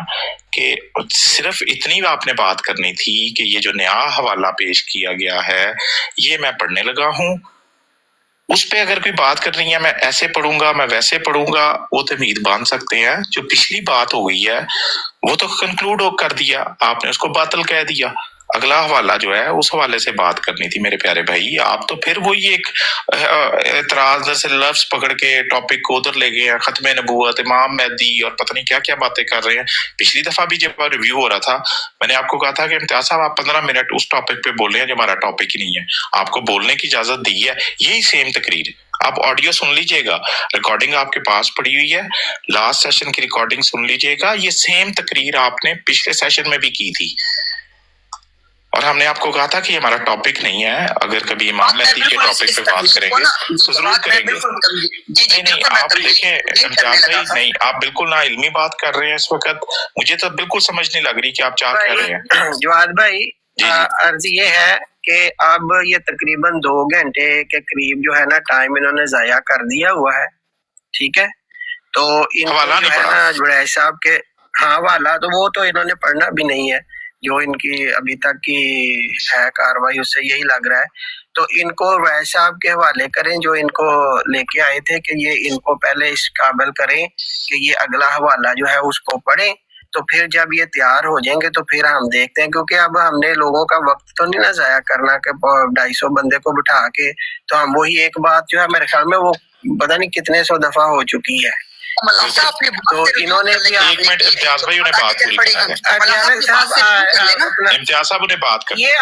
کہ صرف اتنی آپ نے بات کرنی تھی کہ یہ جو نیا حوالہ پیش کیا گیا ہے یہ میں پڑھنے لگا ہوں، اس پہ اگر کوئی بات کرنی ہے میں ایسے پڑھوں گا میں ویسے پڑھوں گا، وہ تمہید باندھ سکتے ہیں. جو پچھلی بات ہو گئی ہے وہ تو کنکلوڈ کر دیا آپ نے، اس کو باطل کہہ دیا. اگلا حوالہ جو ہے اس حوالے سے بات کرنی تھی میرے پیارے بھائی. آپ تو پھر وہی ایک اعتراض سے لفظ پکڑ کے ٹاپک کو ادھر لے گئے ہیں، ختم نبوت، امام مہدی اور پتہ نہیں کیا کیا باتیں کر رہے ہیں. پچھلی دفعہ بھی جب ریویو ہو رہا تھا میں نے آپ کو کہا تھا کہ امتیاز صاحب آپ 15 منٹ اس ٹاپک پہ بولے ہیں جو ہمارا ٹاپک ہی نہیں ہے. آپ کو بولنے کی اجازت دی ہے. یہی سیم تقریر آپ آڈیو سن لیجئے گا، ریکارڈنگ آپ کے پاس پڑی ہوئی ہے، لاسٹ سیشن کی ریکارڈنگ سن لیجئے گا. یہ سیم تقریر آپ نے پچھلے سیشن میں بھی کی تھی اور ہم نے آپ کو کہا تھا کہ یہ ہمارا ٹاپک نہیں ہے. اگر کبھی امام مہدی کے ٹاپک پہ بات کریں گے تو ضرور کریں گے. نہیں آپ دیکھیں امتیاز بھائی، نہیں آپ بالکل نا علمی بات کر رہے ہیں اس وقت. مجھے تو بالکل سمجھ نہیں لگ رہی کہ آپ چاہ کر رہے ہیں. جواد بھائی، عرض یہ ہے کہ اب یہ تقریباً 2 گھنٹے کے قریب جو ہے نا ٹائم انہوں نے ضائع کر دیا ہوا ہے، ٹھیک ہے. تو ان کو حوالہ جو نہیں ہے پڑھا. نا جڑیش صاحب کے ہاں حوالہ تو وہ تو انہوں نے پڑھنا بھی نہیں ہے، جو ان کی ابھی تک کی ہے کاروائی اس سے یہی لگ رہا ہے. تو ان کو ویس صاحب کے حوالے کریں جو ان کو لے کے آئے تھے، کہ یہ ان کو پہلے اس قابل کریں کہ یہ اگلا حوالہ جو ہے اس کو پڑھیں. تو پھر جب یہ تیار ہو جائیں گے تو پھر ہم دیکھتے ہیں، کیونکہ اب ہم نے لوگوں کا وقت تو نہیں نہ ضائع کرنا کہ 250 بندے کو بٹھا کے. تو ہم وہی ایک بات جو ہے میرے خیال میں وہ پتہ نہیں کتنے سو دفعہ ہو چکی ہے. تو انہوں نے بھی ایک منٹ امتیاز بھائی انہیں بات پوری کرنا ہے. امتیاز صاحب انہیں بات کرنا یہ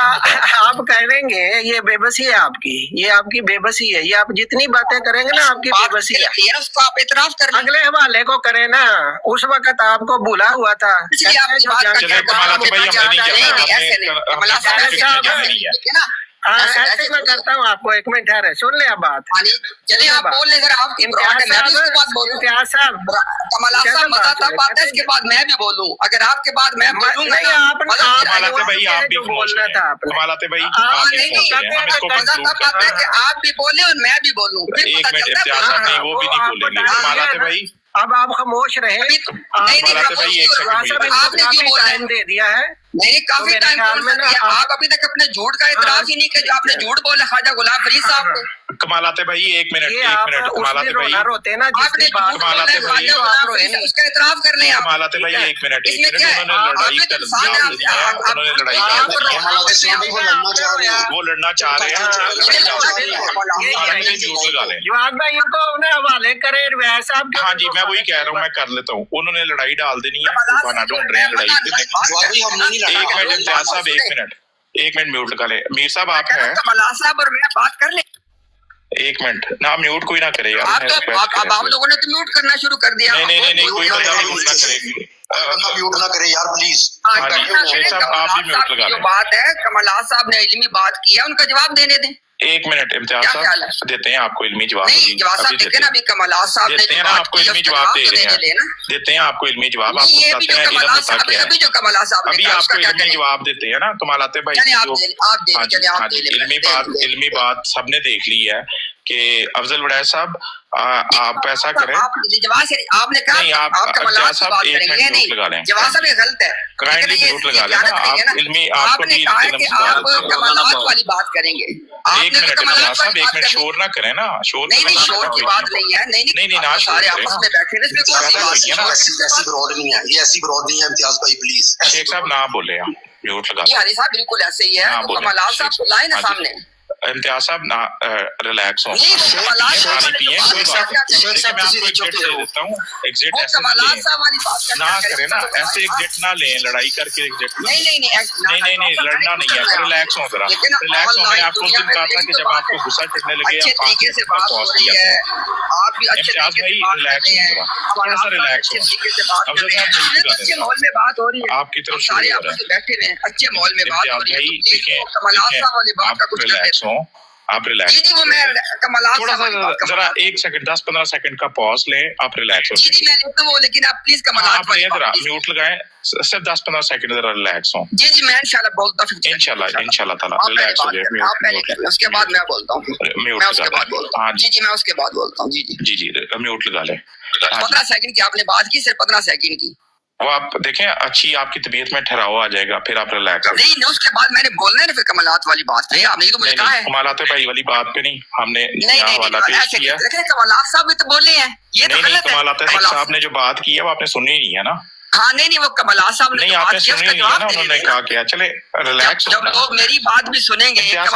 آپ کہیں گے یہ بے بسی ہے آپ کی، یہ آپ کی بے بسی ہے. یہ آپ جتنی باتیں کریں گے نا آپ کی بے بسی ہے. اس کو آپ اعتراف کر لیں. اگلے حوالے کو کریں نا، اس وقت آپ کو بھولا ہوا تھا. چلے کمالات بھائی ہم نے نہیں جانا. ایسے میں کرتا ہوں آپ کو. ایک منٹ ٹھہرے، سن لیں بات. چلیے آپ بول لیں. اگر آپ کی امتیاز صاحب کمالات صاحب مزہ بات ہے، اس کے بعد میں بھی بولوں. اگر آپ کے بعد میں بولوں گا کمالات بھائی آپ بھی بولنا تھا آپ نے. کمالات بھائی آپ بھی بولیں اور میں بھی بولوں. ایک منٹ امتیاز صاحب نہیں، وہ بھی نہیں بولیں گے. کمالات بھائی اب آپ خاموش رہے. آپ نے ٹائم دے دیا ہے. نہیں کافی ٹائم آپ ابھی تک اپنے جھوٹ کا اعتراف ہی نہیں کیا جو آپ نے جھوٹ بولے خواجہ غلام فرید صاحب کو. کمالات بھائی ایک منٹ کمالات بھائی آپ نے کمالات بھائی اس کا اعتراف کر لیں. کمالات بھائی ایک منٹ انہوں نے لڑائی وہ لڑنا چاہ رہے ہیں. جواب بھائی ان کو انہیں حوالے کرے ویسا. ہاں جی میں وہی کہہ رہا ہوں، میں کر لیتا ہوں. انہوں نے لڑائی ڈال دینی ہے، کھانا ڈھونڈ رہے ہیں لڑائی. ایک منٹ امتیاز صاحب ایک منٹ میوٹ لگا لیں. میر صاحب آپ ہیں کمالات صاحب اور میں بات کر لیں. ایک منٹ نہ میوٹ کوئی نہ کرے یار. اب آپ لوگوں نے تو میوٹ کرنا شروع کر دیا. نہیں کوئی بندہ میوٹ نہ کرے. میوٹ نہ کرے یار پلیز. شیخ صاحب آپ بھی میوٹ لگا جو لیں. بات ہے کمالات صاحب نے علمی بات کی ہے، ان کا جواب دینے دیں. ایک منٹ امتیاز صاحب دیتے ہیں آپ کو علمی جواب. نہیں جواب صاحب دیکھیں نا، ابھی کمالات صاحب نے دیتے ہیں نا آپ کو علمی جواب دے رہے ہیں. دیتے ہیں آپ کو علمی جواب. آپ کو بتاتے ہیں علم ہوتا کیا ہے. ابھی جو کمالات صاحب ابھی آپ کو علمی جواب دیتے ہیں نا کمالات بھائی. علمی بات سب نے دیکھ لی ہے کہ افضل وڑیچ صاحب آپ ایسا کریں. آپ نے کہا آپ کمالات صاحب بات کریں گے. نہیں جواب صاحب یہ غلط ہے. کرائنڈلی میوٹ لگا لیں نا آپ. علمی آپ کو نے کہا کہ آپ کمالات والی بات کریں گے. ایک منٹ امتیاز صاحب ایک منٹ شور نہ کریں نا. شور شور کی بات نہیں ہے. نہیں نہ سارے آپس میں بیٹھے ایسی برود نہیں ہے، یہ ایسی برود نہیں ہے امتیاز بھائی پلیز. شیخ صاحب نہ بولے آپ میوٹ لگا. جی علی صاحب بالکل ایسے ہی ہے. کمالات صاحب لائے نا سامنے. امتیاز صاحب نہ ریلیکس ہوں. نہ کرے نا ایسے ایگزٹ نہ لیں لڑائی کر کے. نہیں لڑنا نہیں ہے. ریلیکس ہوں ذرا ریلیکس ہوں. میں آپ کو اس دن کہا تھا کہ جب آپ کو غصہ چڑھنے لگے امتیاز بھائی ریلیکس ہوں ذرا تھوڑا سا ریلیکس ہوں. آپ کی طرف سارے آپ بیٹھے ہوئے اچھے ماحول میں بات ہو رہی ہے. آپ ریلیکس ہوں. آپ ریلیکس تھوڑا سا ذرا 1 سیکنڈ 10-15 سیکنڈ کا پاز لیں. آپ ریلیکس ہو. جی میں لیتا ہوں لیکن آپ پلیز آپ ذرا میوٹ لگائیں. صرف 10-15 سیکنڈ ذرا ریلیکس ہوں. جی میں انشاءاللہ بولتا ہوں. انشاءاللہ تعالیٰ ریلیکس ہو جائے. اس کے بعد میں بولتا ہوں. میوٹ جی میں اس کے بعد بولتا ہوں. جی میوٹ لگا لیں. 15 سیکنڈ کی آپ نے بات کی، صرف 15 سیکنڈ کی. وہ آپ دیکھیں اچھی آپ کی طبیعت میں ٹھہراؤ آ جائے گا، پھر آپ ریلیکس. نہیں اس کے بعد میں نے بولنا ہے نا پھر کمالات والی بات پہ. آپ نے تو مجھے کہا ہے کمالات بھائی والی بات پہ نہیں. ہم نے والا پیش کیا. کمالات صاحب بھی تو بولے ہیں. یہ تو غلط ہے. کمالات صاحب نے جو بات کی ہے وہ آپ نے سنی نہیں ہے نا. ہاں نہیں وہ کمالات صاحب نے آپ نے سنی نہیں ہے نا. انہوں نے کہا کیا چلے ریلیکس. جب لوگ میری بات بھی سنیں گے ان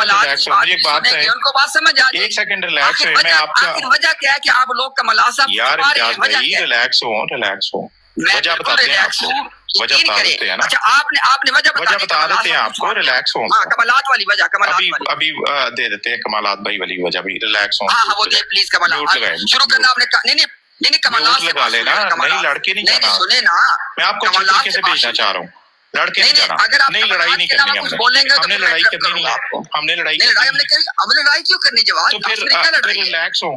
کو بات سمجھ آ جائے. 1 سیکنڈ ریلیکس ہوئے. میں آپ کا وجہ کیا ہے کہ آپ لوگ کمالات صاحب یار ریلیکس ہو. وجہ بتاتے ہیں آپ کو. وجہ بتا دیتے ہیں نا. اچھا آپ نے وجہ بتا دیتے ہیں آپ کو. ریلیکس ہوں. کمالات والی وجہ ابھی دے دیتے ہیں کمالات بھائی والی وجہ بھی. ریلیکس ہوں. ہاں وہ دے پلیز کمالات شروع کرنا. آپ نے نہیں کمالات لگا لینا. نہیں لڑکے نہیں جانا. سنے نا میں آپ کو طریقے سے بھیجنا چاہ رہا ہوں. لڑکے نہیں جانا. نہیں لڑائی نہیں کرنی. ہم نے لڑائی کرنی نہیں. ہم نے لڑائی کیوں کرنی. جواب تو پھر ریلیکس ہو.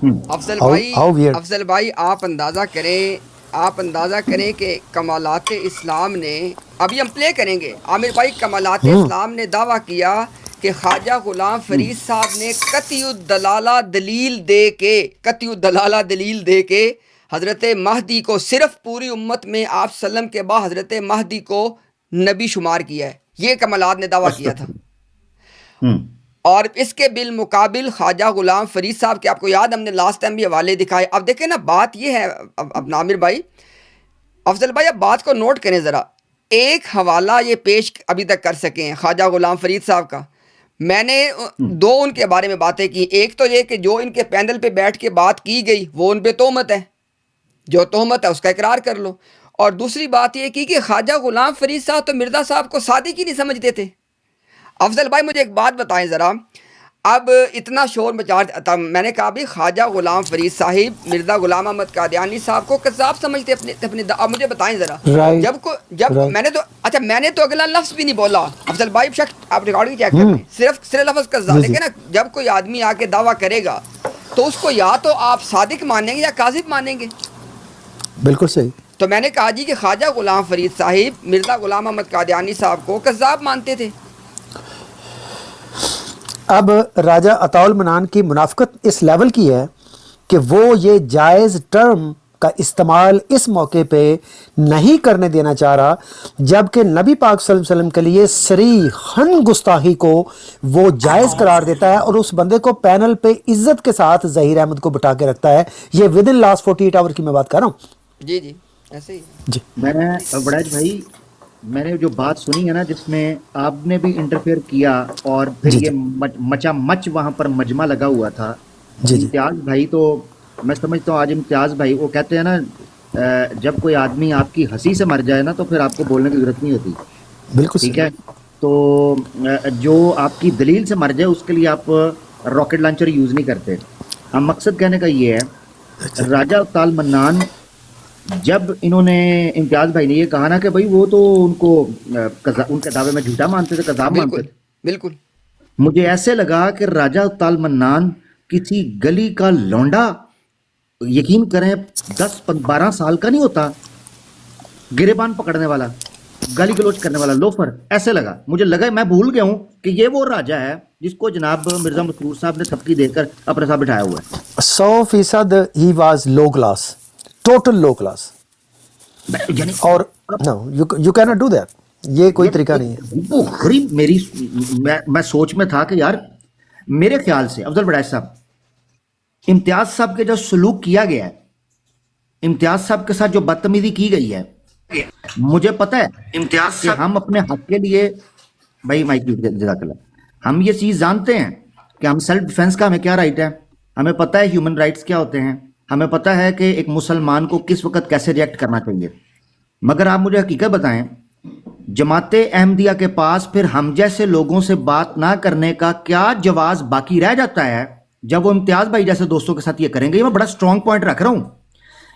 how weird. افضل بھائی آپ اندازہ کریں کہ کمالات اسلام نے، ابھی ہم پلے کریں گے عامر بھائی، کمالات اسلام نے دعویٰ کیا کہ خواجہ غلام فرید صاحب نے قطعی الدلالہ دلیل دے کے حضرت مہدی کو، صرف پوری امت میں آپ وسلم کے بعد حضرت مہدی کو نبی شمار کیا ہے. یہ کمالات نے دعویٰ کیا تھا. اور اس کے بالمقابل خواجہ غلام فرید صاحب کے، آپ کو یاد ہم نے لاسٹ ٹائم بھی حوالے دکھائے. اب دیکھیں نا، بات یہ ہے اب عامر بھائی، افضل بھائی، اب بات کو نوٹ کریں ذرا. ایک حوالہ یہ پیش ابھی تک کر سکے ہیں خواجہ غلام فرید صاحب کا. میں نے دو ان کے بارے میں باتیں کی. ایک تو یہ کہ جو ان کے پینل پہ بیٹھ کے بات کی گئی وہ ان پہ تہمت ہے، جو تہمت ہے اس کا اقرار کر لو. اور دوسری بات یہ کی کہ خواجہ غلام فرید صاحب تو مرزا صاحب کو صادق ہی نہیں سمجھتے تھے. افضل بھائی مجھے ایک بات بتائیں ذرا، اب اتنا شور مچا تھا، میں نے کہا بھی خواجہ غلام فرید صاحب مرزا غلام احمد قادیانی صاحب کو کذاب سمجھتے اپنے. اب مجھے بتائیں ذرا، جب میں نے تو اگلا لفظ بھی نہیں بولا. افضل بھائی شک آپ ریکارڈنگ چیک کریں، صرف لفظ کذاب. لیکن نا جب کوئی آدمی آ کے دعویٰ کرے گا تو اس کو یا تو آپ صادق مانیں گے یا کاذب مانیں گے. بالکل صحیح. تو میں نے کہا جی کہ خواجہ غلام فرید صاحب مرزا غلام احمد قادیانی صاحب کو کذاب مانتے تھے. اب راجہ عطاء المنان کی منافقت اس لیول کی ہے کہ وہ یہ جائز ٹرم کا استعمال اس موقع پہ نہیں کرنے دینا چاہ رہا، جبکہ نبی پاک صلی اللہ علیہ وسلم کے لیے صریحاً گستاخی کو وہ جائز قرار دیتا ہے اور اس بندے کو پینل پہ عزت کے ساتھ ظہیر احمد کو بٹھا کے رکھتا ہے. یہ ود ان لاسٹ 48 آور کی میں بات کر رہا ہوں. جی ایسے ہی. جی میں نے وڑیج بھائی، میں نے جو بات سنی ہے نا جس میں آپ نے بھی انٹرفیئر کیا اور پھر یہ مچا مچ وہاں پر مجمع لگا ہوا تھا. امتیاز بھائی تو میں سمجھتا ہوں آج امتیاز بھائی، وہ کہتے ہیں نا جب کوئی آدمی آپ کی ہنسی سے مر جائے نا تو پھر آپ کو بولنے کی ضرورت نہیں ہوتی. بالکل ٹھیک ہے. تو جو آپ کی دلیل سے مر جائے اس کے لیے آپ راکٹ لانچر یوز نہیں کرتے. ہم مقصد کہنے کا یہ ہے، راجہ عطاء المنان جب انہوں نے امتیاز بھائی نے یہ کہا نا کہ بھائی وہ تو ان کے دعوے میں جھوٹا مانتے تھے، کذاب مانتے تھے. بالکل مجھے ایسے لگا کہ راجہ عطاء المنان کسی گلی کا لونڈا، یقین کریں 10-12 سال کا نہیں ہوتا، گریبان پکڑنے والا، گالی گلوچ کرنے والا لوفر، ایسے لگا. مجھے لگا میں بھول گیا ہوں کہ یہ وہ راجہ ہے جس کو جناب مرزا مسرور صاحب نے تھپکی دے کر اپنے ساتھ بٹھایا ہوا ہے. 100% he was low class, total low class. اور you can not do that. یہ کوئی طریقہ نہیں ہے. وہ غریب میں سوچ میں تھا کہ یار میرے خیال سے افضل وڑیج صاحب، امتیاز صاحب کے جو سلوک کیا گیا ہے، امتیاز صاحب کے ساتھ جو بدتمیزی کی گئی ہے، مجھے پتہ ہے امتیاز کہ ہم اپنے حق کے لیے، بھائی مائک جزاک اللہ، ہم یہ چیز جانتے ہیں کہ ہم سیلف ڈیفense کا ہمیں کیا رائٹ ہے، ہمیں پتہ ہے ہیومن رائٹس کیا ہوتے ہیں، ہمیں پتہ ہے کہ ایک مسلمان کو کس وقت کیسے ریئیکٹ کرنا چاہیے. مگر آپ مجھے حقیقت بتائیں، جماعت احمدیہ کے پاس پھر ہم جیسے لوگوں سے بات نہ کرنے کا کیا جواز باقی رہ جاتا ہے جب وہ امتیاز بھائی جیسے دوستوں کے ساتھ یہ کریں گے. یہ میں بڑا اسٹرانگ پوائنٹ رکھ رہا ہوں،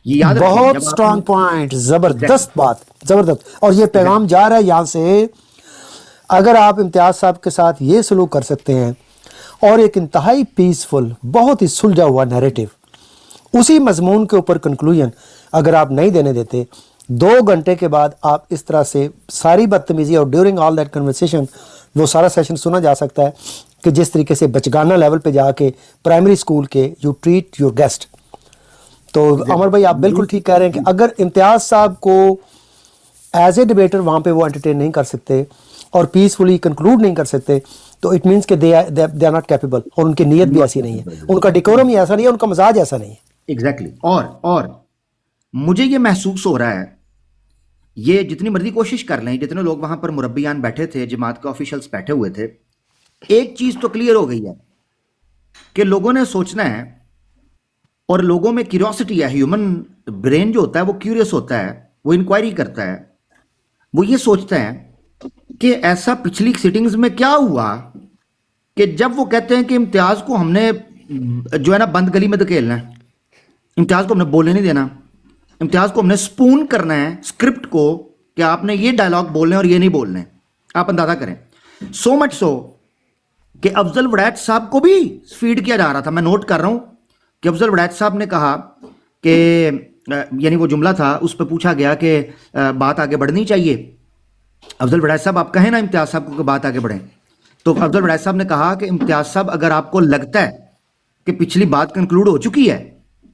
یہ یاد رکھیں. بہت اسٹرانگ پوائنٹ، زبردست بات، زبردست. اور یہ پیغام جا رہا ہے یہاں سے، اگر آپ امتیاز صاحب کے ساتھ یہ سلوک کر سکتے ہیں اور ایک انتہائی پیسفل، بہت ہی سلجھا ہوا نیریٹو، اسی مضمون کے اوپر کنکلوژن اگر آپ نہیں دینے دیتے، 2 گھنٹے کے بعد آپ اس طرح سے ساری بدتمیزی، اور ڈیورنگ آل دیٹ کنورسیشن وہ سارا سیشن سنا جا سکتا ہے کہ جس طریقے سے بچگانہ لیول پہ جا کے پرائمری اسکول کے یو ٹریٹ یور گیسٹ. تو عمر بھائی آپ بالکل ٹھیک کہہ رہے ہیں کہ اگر امتیاز صاحب کو ایز اے ڈیبیٹر وہاں پہ وہ انٹرٹین نہیں کر سکتے اور پیسفلی کنکلوڈ نہیں کر سکتے تو اٹ مینس کہ دے آر ناٹ کیپیبل، اور ان کی نیت بھی ایسی نہیں ہے، ان کا ڈیکورم ہی ایسا نہیں ہے، ان کا مزاج ایسا نہیں ہے. ایگزیکٹلی. اور مجھے یہ محسوس ہو رہا ہے، یہ جتنی مرضی کوشش کر لیں، جتنے لوگ وہاں پر مربیان بیٹھے تھے، جماعت کے آفیشلز بیٹھے ہوئے تھے، ایک چیز تو کلیئر ہو گئی ہے کہ لوگوں نے سوچنا ہے، اور لوگوں میں کیوریوسٹی ہے. ہیومن برین جو ہوتا ہے وہ کیوریس ہوتا ہے، وہ انکوائری کرتا ہے، وہ یہ سوچتا ہے کہ ایسا پچھلی سیٹنگز میں کیا ہوا کہ جب وہ کہتے ہیں کہ امتیاز کو ہم نے جو ہے نا بند گلی میں دھکیلنا ہے، امتیاز کو ہم نے بولنے نہیں دینا، امتیاز کو ہم نے سپون کرنا ہے اسکرپٹ کو کہ آپ نے یہ ڈائلاگ بولنے اور یہ نہیں بولنے. آپ اندازہ کریں. سو مچ سو کہ افضل وڑیج صاحب کو بھی فیڈ کیا جا رہا تھا. میں نوٹ کر رہا ہوں کہ افضل وڑائچ صاحب نے کہا کہ یعنی وہ جملہ تھا، اس پہ پوچھا گیا کہ بات آگے بڑھنی چاہیے، افضل وڑائچ صاحب آپ کہیں نا امتیاز صاحب کو کہ بات آگے بڑھیں، تو افضل وڑائچ صاحب نے کہا کہ امتیاز صاحب اگر آپ کو لگتا ہے کہ پچھلی بات کنکلوڈ ہو چکی ہے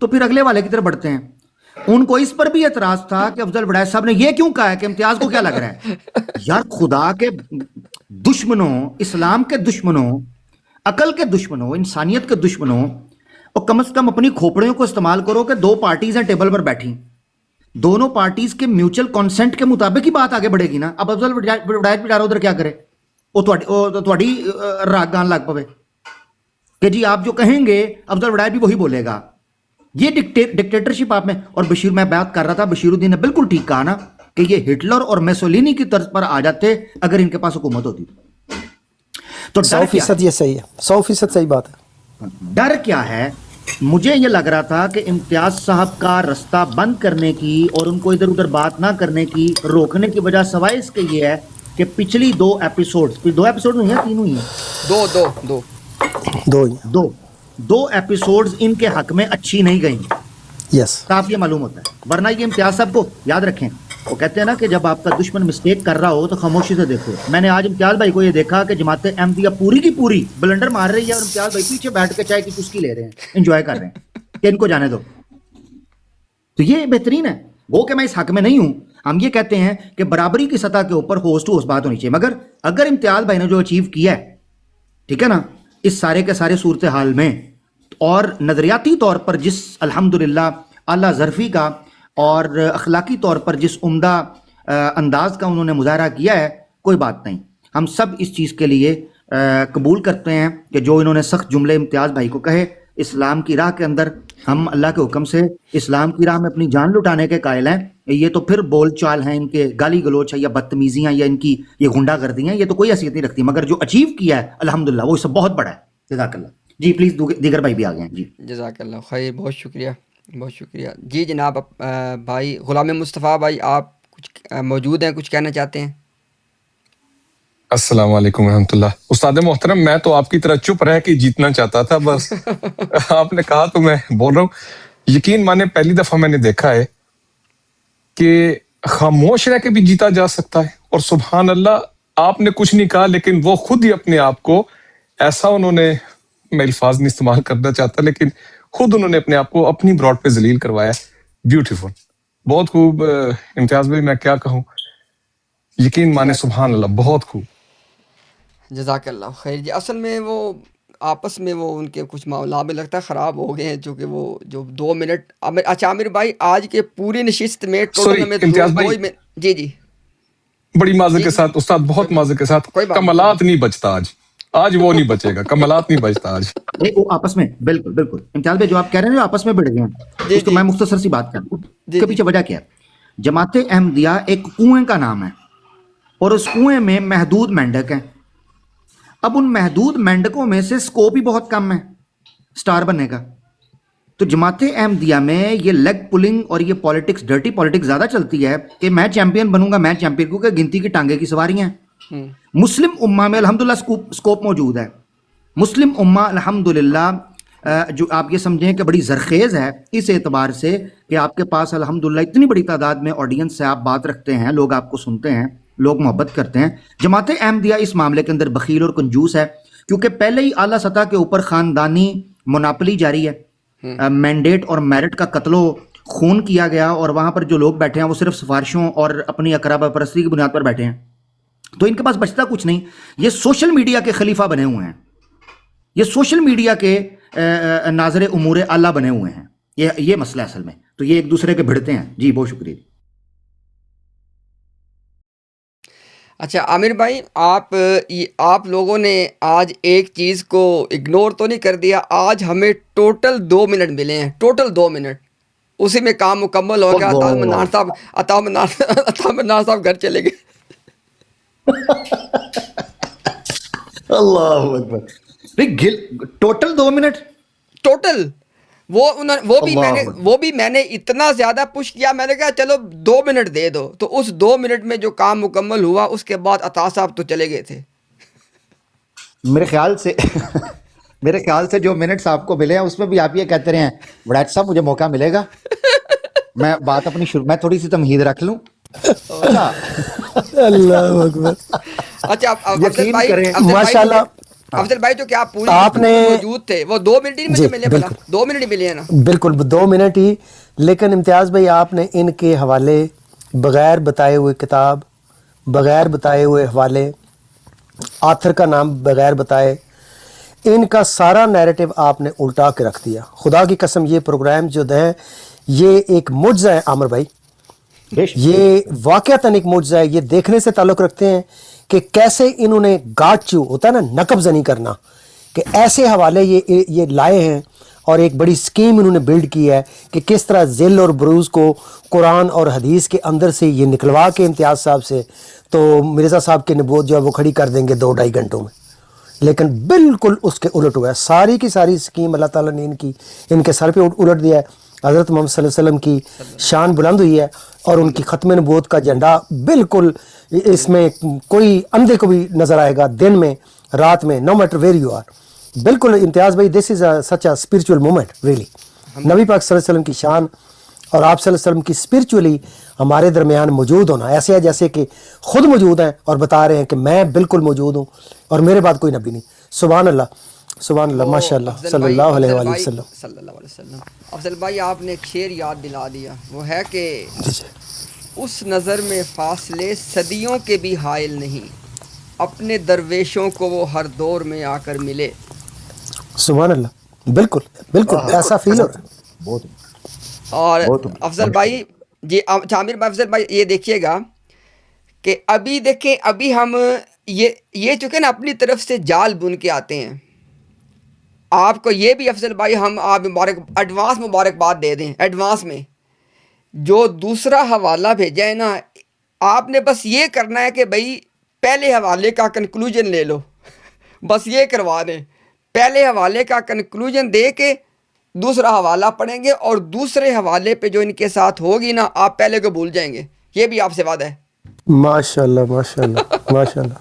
تو پھر اگلے والے کی طرف بڑھتے ہیں۔ ان کو اس پر بھی اعتراض تھا کہ افضل وڑائچ صاحب نے یہ کیوں کہا ہے کہ امتیاز کو کیا لگ رہا ہے؟ یار خدا کے دشمنوں، اسلام کے دشمنوں، عقل کے دشمنوں، انسانیت کے دشمنوں، اور کم از کم اپنی کھوپڑیوں کو استعمال کرو کہ دو پارٹیز ہیں ٹیبل پر بیٹھی، دونوں پارٹیز کے میوچل کانسنٹ کے مطابق ہی بات آگے بڑھے گی نا۔ اب افضل وڑائچ بیچارہ ادھر کیا کرے، وہ تھوڑی راگ گان لگ پوے کہ جی آپ جو کہیں گے افضل وڑائچ بھی وہی بولے گا۔ یہ ڈکٹیٹرشپ آپ میں، اور بشیر، میں بات کر رہا تھا، بشیر الدین نے بالکل ٹھیک کہا نا کہ یہ ہٹلر اور میسولینی کی طرز پر آ جاتے اگر ان کے پاس حکومت ہوتی تو۔ 100% یہ صحیح ہے، 100% صحیح بات ہے۔ ڈر کیا ہے؟ مجھے یہ لگ رہا تھا کہ امتیاز صاحب کا رستہ بند کرنے کی اور ان کو ادھر ادھر بات نہ کرنے کی، روکنے کی وجہ سوائے اس کے یہ ہے کہ پچھلی دو ایپیسوڈ ہوئی ہیں، تین ہوئی ہیں، دو ایپیسوڈز ان کے حق میں اچھی نہیں گئیں، یس، صاف یہ معلوم ہوتا ہے۔ ورنہ یہ امتیاز صاحب کو یاد رکھیں، وہ کہتے ہیں نا کہ جب آپ کا دشمن مسٹیک کر رہا ہو تو خاموشی سے دیکھو۔ میں نے آج امتیاز بھائی کو یہ دیکھا کہ جماعت احمدیہ پوری کی پوری بلنڈر مار رہی ہے اور امتیاز بھائی پیچھے بیٹھ کے چائے کی چسکی لے رہے ہیں، انجوائے کر رہے ہیں کہ ان کو جانے دو۔ تو یہ بہترین ہے، وہ کہ میں اس حق میں نہیں ہوں، ہم یہ کہتے ہیں کہ برابری کی سطح کے اوپر ہوسٹ ٹو ہوسٹ بات ہونی چاہیے۔ مگر اگر امتیاز بھائی نے جو اچیو کیا ہے، ٹھیک ہے نا، اس سارے کے سارے صورتحال میں، اور نظریاتی طور پر جس الحمدللہ اعلیٰ ظرفی کا اور اخلاقی طور پر جس عمدہ انداز کا انہوں نے مظاہرہ کیا ہے، کوئی بات نہیں، ہم سب اس چیز کے لیے قبول کرتے ہیں کہ جو انہوں نے سخت جملے امتیاز بھائی کو کہے، اسلام کی راہ کے اندر ہم اللہ کے حکم سے اسلام کی راہ میں اپنی جان لٹانے کے قائل ہیں۔ یہ تو پھر بول چال ہیں ان کے، گالی گلوچ ہے یا بدتمیزیاں یا ان کی یہ غنڈہ گردیاں، یہ تو کوئی حیثیت نہیں رکھتی، مگر جو اچیو کیا ہے الحمدللہ وہ اس سے بہت بڑا ہے۔ جزاک اللہ۔ جی پلیز دیگر بھائی بھی آ گئے ہیں۔ جی جزاک اللہ خیر، بہت شکریہ، بہت شکریہ۔ جی جناب بھائی غلام مصطفیٰ بھائی، آپ کچھ موجود ہیں، کچھ کہنا چاہتے ہیں؟ السلام علیکم ورحمۃ اللہ۔ استاد محترم، میں تو آپ کی طرح چپ رہ کے جیتنا چاہتا تھا، بس آپ نے کہا تو میں بول رہا ہوں۔ یقین مانے پہلی دفعہ میں نے دیکھا ہے کہ خاموش رہ کے بھی جیتا جا سکتا ہے، اور سبحان اللہ آپ نے کچھ نہیں کہا لیکن وہ خود ہی اپنے آپ کو ایسا، انہوں نے، میں الفاظ نہیں استعمال کرنا چاہتا لیکن خود انہوں نے اپنے آپ کو اپنی براڈ پہ ذلیل کروایا۔ بیوٹیفل، بہت خوب امتیاز بھائی، میں کیا کہوں، یقین مانے سبحان اللہ، بہت خوب۔ جزاک اللہ خیر۔ جی اصل میں وہ آپس میں وہ ان کے کچھ معاملات میں لگتا ہے خراب ہو گئے ہیں، چونکہ وہ جو 2 منٹ، اچھا عامر بھائی آج کے پوری نشست میں ٹوٹل ہمیں امتیاز بھائی، جی بڑی معذرت کے ساتھ استاد، بہت معذرت کے ساتھ، کمالات نہیں بچتا آج وہ نہیں بچے گا، کمالات نہیں بچتا آج۔ نہیں، وہ آپس میں بالکل امتیاز بھائی جو آپ کہہ رہے ہیں وہ آپس میں بڑھ گئے ہیں، اس کو میں مختصر سی بات کروں، اس کے پیچھے وجہ کیا ہے؟ جماعت احمدیہ ایک کنویں کا نام ہے، اور اس کنویں میں محدود مینڈک ہیں۔ اب ان محدود مینڈکوں میں سے سکوپ ہی بہت کم ہے سٹار بننے کا۔ تو جماعت احمدیہ میں یہ لیگ پولنگ اور یہ پالیٹکس، ڈرٹی پالیٹکس زیادہ چلتی ہے کہ میں چیمپئن بنوں گا، میں چیمپئن، کیونکہ گنتی کی ٹانگے کی سواریاں ہیں۔ مسلم امہ میں الحمدللہ سکوپ موجود ہے۔ مسلم امہ الحمدللہ جو آپ یہ سمجھیں کہ بڑی زرخیز ہے اس اعتبار سے کہ آپ کے پاس الحمدللہ اتنی بڑی تعداد میں آڈینس سے آپ بات رکھتے ہیں، لوگ آپ کو سنتے ہیں، لوگ محبت کرتے ہیں۔ جماعت احمدیہ اس معاملے کے اندر بخیل اور کنجوس ہے، کیونکہ پہلے ہی اعلیٰ سطح کے اوپر خاندانی مناپلی جاری ہے، مینڈیٹ اور میرٹ کا قتل و خون کیا گیا، اور وہاں پر جو لوگ بیٹھے ہیں وہ صرف سفارشوں اور اپنی اقربا پرستی کی بنیاد پر بیٹھے ہیں، تو ان کے پاس بچتا کچھ نہیں۔ یہ سوشل میڈیا کے خلیفہ بنے ہوئے ہیں، یہ سوشل میڈیا کے ناظر امور اعلیٰ بنے ہوئے ہیں، یہ مسئلہ اصل میں، تو یہ ایک دوسرے کے بھڑتے ہیں۔ جی بہت شکریہ۔ اچھا عامر بھائی، آپ لوگوں نے آج ایک چیز کو اگنور تو نہیں کر دیا، آج ہمیں ٹوٹل 2 منٹ ملے ہیں، ٹوٹل 2 منٹ، اسی میں کام مکمل ہو گیا۔ عطا منان صاحب گھر چلے گئے۔ اللہ اکبر، ٹوٹل 2 منٹ ٹوٹل، وہ بھی میں نے اتنا زیادہ پش کیا، میں نے کہا چلو 2 منٹ دے دو، تو اس 2 منٹ میں جو کام مکمل ہوا اس کے بعد عطا صاحب تو چلے گئے تھے۔ میرے خیال سے میرے خیال سے جو منٹس آپ کو ملے ہیں اس میں بھی آپ یہ کہتے رہے ہیں وڈیت صاحب مجھے موقع ملے گا، میں بات اپنی شروع میں تھوڑی سی تمہید رکھ لوں. اچھا اللہ اکبر. اچھا افضل یقین بھائی، کریں ماشاءاللہ افضل بھائی تو کیا پوری آپ نے موجود تھے، وہ 2 منٹ ہی جی مجھے ملے، بلا بالکل 2 منٹ ہی ملے ہیں نا. بالکل 2 منٹ ہی، لیکن امتیاز بھائی آپ نے ان کے حوالے بغیر بتائے ہوئے کتاب، بغیر بتائے ہوئے حوالے، آتھر کا نام بغیر بتائے، ان کا سارا نیریٹو آپ نے الٹا کے رکھ دیا. خدا کی قسم یہ پروگرام جو ہے یہ ایک معجزہ ہے عامر بھائی، یہ واقعتاً ایک معجزہ ہے. یہ دیکھنے سے تعلق رکھتے ہیں کہ کیسے انہوں نے گاٹ چو ہوتا ہے نا نقب زنی کرنا، کہ ایسے حوالے یہ لائے ہیں اور ایک بڑی سکیم انہوں نے بلڈ کی ہے کہ کس طرح ذل اور بروز کو قرآن اور حدیث کے اندر سے یہ نکلوا کے امتیاز صاحب سے تو مرزا صاحب کی نبوت جو ہے وہ کھڑی کر دیں گے 2-2.5 گھنٹوں میں. لیکن بالکل اس کے الٹ ہوا ہے. ساری کی ساری سکیم اللہ تعالیٰ نے ان کے سر پہ الٹ دیا ہے. حضرت محمد صلی اللہ علیہ وسلم کی شان بلند ہوئی ہے اور ان کی ختم نبوت کا جھنڈا بالکل اس میں کوئی اندھے کو بھی نظر آئے گا، دن میں رات میں، no matter where you are. بالکل امتیاز بھائی this is such a spiritual moment really. نبی پاک صلی اللہ علیہ وسلم کی شان اور آپ صلی اللہ علیہ وسلم کی اسپرچولی ہمارے درمیان موجود ہونا ایسے ہے جیسے کہ خود موجود ہیں اور بتا رہے ہیں کہ میں بالکل موجود ہوں اور میرے بعد کوئی نبی نہیں. سبحان اللہ سبحان اللہ ماشاء اللہ صلی اللہ علیہ وآلہ وسلم. صلی اللہ علیہ وسلم. افضل بھائی آپ نے ایک شعر یاد دلا دیا، وہ ہے کہ اس نظر میں فاصلے صدیوں کے بھی حائل نہیں، اپنے درویشوں کو وہ ہر دور میں آ کر ملے. سبحان اللہ بالکل بالکل ایسا فیل ہو رہا ہے. اور افضل بھائی جی عامر بھائی، افضل بھائی یہ دیکھیے گا کہ ابھی دیکھیں ابھی ہم یہ چکے نا اپنی طرف سے جال بن کے آتے ہیں. آپ کو یہ بھی افضل بھائی ہم آپ ایڈوانس مبارکباد دے دیں. ایڈوانس میں جو دوسرا حوالہ بھیجا ہے نا، آپ نے بس یہ کرنا ہے کہ بھائی پہلے حوالے کا کنکلوژن لے لو، بس یہ کروا دیں. پہلے حوالے کا کنکلوژن دے کے دوسرا حوالہ پڑھیں گے اور دوسرے حوالے پہ جو ان کے ساتھ ہوگی نا آپ پہلے کو بھول جائیں گے. یہ بھی آپ سے وعدہ ہے. ماشاء اللہ ماشاء اللہ ماشاء اللہ.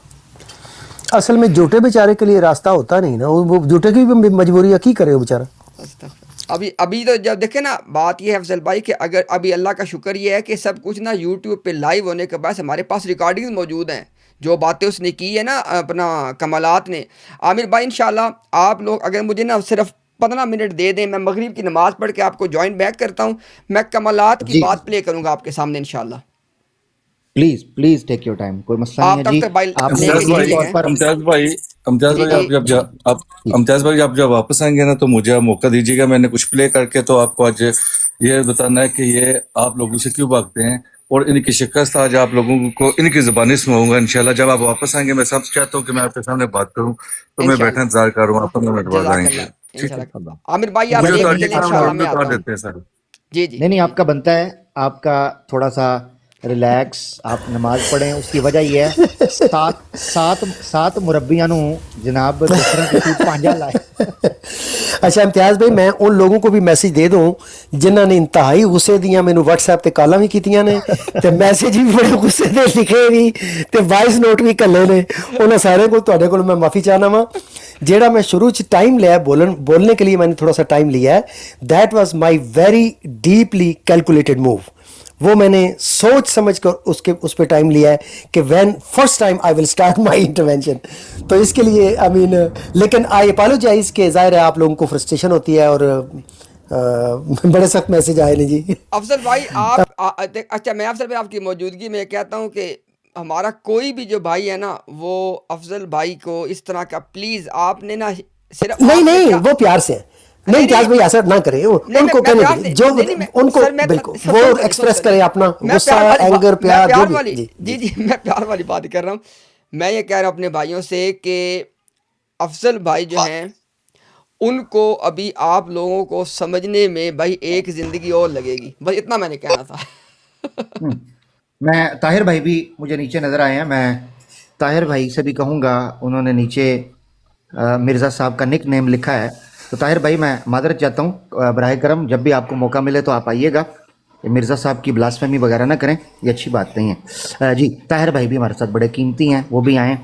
اصل میں جھوٹے بیچارے کے لیے راستہ ہوتا نہیں نا، وہ جھوٹے کی بھی مجبوری ہے، کی کرے وہ بیچارہ. ابھی تو جب دیکھیں نا بات یہ ہے افضل بھائی کہ اگر ابھی اللہ کا شکر یہ ہے کہ سب کچھ نا یوٹیوب پہ لائیو ہونے کے بعد ہمارے پاس ریکارڈنگ موجود ہیں، جو باتیں اس نے کی ہے نا اپنا کمالات نے. عامر بھائی انشاءاللہ آپ لوگ اگر مجھے نا صرف 15 منٹ دے دیں، میں مغرب کی نماز پڑھ کے آپ کو جوائن بیک کرتا ہوں، میں کمالات کی بات پلے کروں گا آپ کے سامنے انشاءاللہ. پلیز ٹیک یور ٹائم، کوئی مسئلہ نہیں ہے جی. امتیاز بھائی آپ جب واپس آئیں گے نا تو مجھے موقع دیجیے گا، میں نے کچھ پلے کر کے تو آپ کو آج یہ بتانا ہے کہ یہ آپ لوگوں سے کیوں بھاگتے ہیں اور ان کی شکست آج آپ لوگوں کو ان کی زبانی سناؤں گا انشاءاللہ. جب آپ واپس آئیں گے میں سب چاہتا ہوں کہ میں آپ کے سامنے بات کروں، تو میں بیٹھا انتظار کر رہا ہوں، آپ 15 منٹ بعد آئیں گے. عامر بھائی آپ جی جی نہیں آپ کا بنتا ہے، آپ کا تھوڑا سا ریلیکس، آپ نماز پڑھیں. اس کی وجہ یہ ہے سات مربیاں نو جناب پانجا لائے. اچھا امتیاز بھائی میں ان لوگوں کو بھی میسیج دے دوں جنہوں نے انتہائی غصے دیاں مینوں WhatsApp تے کالاں بھی کیتیاں نے تے میسیج بھی بڑے غصے دے لکھے بھی تے وائس نوٹ بھی کلے نے. انہاں سارے کو تواڈے کول میں معافی چاہنا وا. جیڑا میں شروع چ ٹائم لیا بولنے کے لیے میں نے تھوڑا سا ٹائم لیا ہے، that was my very deeply calculated move. وہ میں نے سوچ سمجھ کر اس پہ ٹائم لیا ہے کہ when first time I will start my intervention. تو اس کے لیے لیکن آئی اپالوجائز کہ ظاہر ہے آپ لوگوں کو فرسٹریشن ہوتی ہے اور بڑے سخت میسج آئے ہیں جی. افضل بھائی آپ اچھا میں افضل بھائی آپ کی موجودگی میں کہتا ہوں کہ ہمارا کوئی بھی جو بھائی ہے نا وہ افضل بھائی کو اس طرح کا پلیز آپ نے نا صرف نہیں وہ پیار سے نہیں امتیاز بھائی ایسا نہ کرے، ان کو کہنے دیں جو ان کو بالکل وہ ایکسپریس کرے اپنا غصہ اینگر پیار جو بھی. جی میں پیار والی بات کر رہا ہوں. میں یہ کہہ رہا ہوں اپنے بھائیوں سے کہ افضل بھائی جو ہیں ان کو ابھی آپ لوگوں کو سمجھنے میں بھائی ایک زندگی اور لگے گی، بس اتنا میں نے کہنا تھا. میں طاہر بھائی بھی مجھے نیچے نظر آئے ہیں، میں طاہر بھائی سے بھی کہوں گا، انہوں نے نیچے مرزا صاحب کا نک نیم لکھا ہے. تو طاہر بھائی میں معذرت چاہتا ہوں، براہ کرم جب بھی آپ کو موقع ملے تو آپ آئیے گا، مرزا صاحب کی بلاسفیمی وغیرہ نہ کریں، یہ اچھی بات نہیں ہے. جی طاہر بھائی بھی ہمارے ساتھ بڑے قیمتی ہیں، وہ بھی آئیں.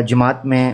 جماعت میں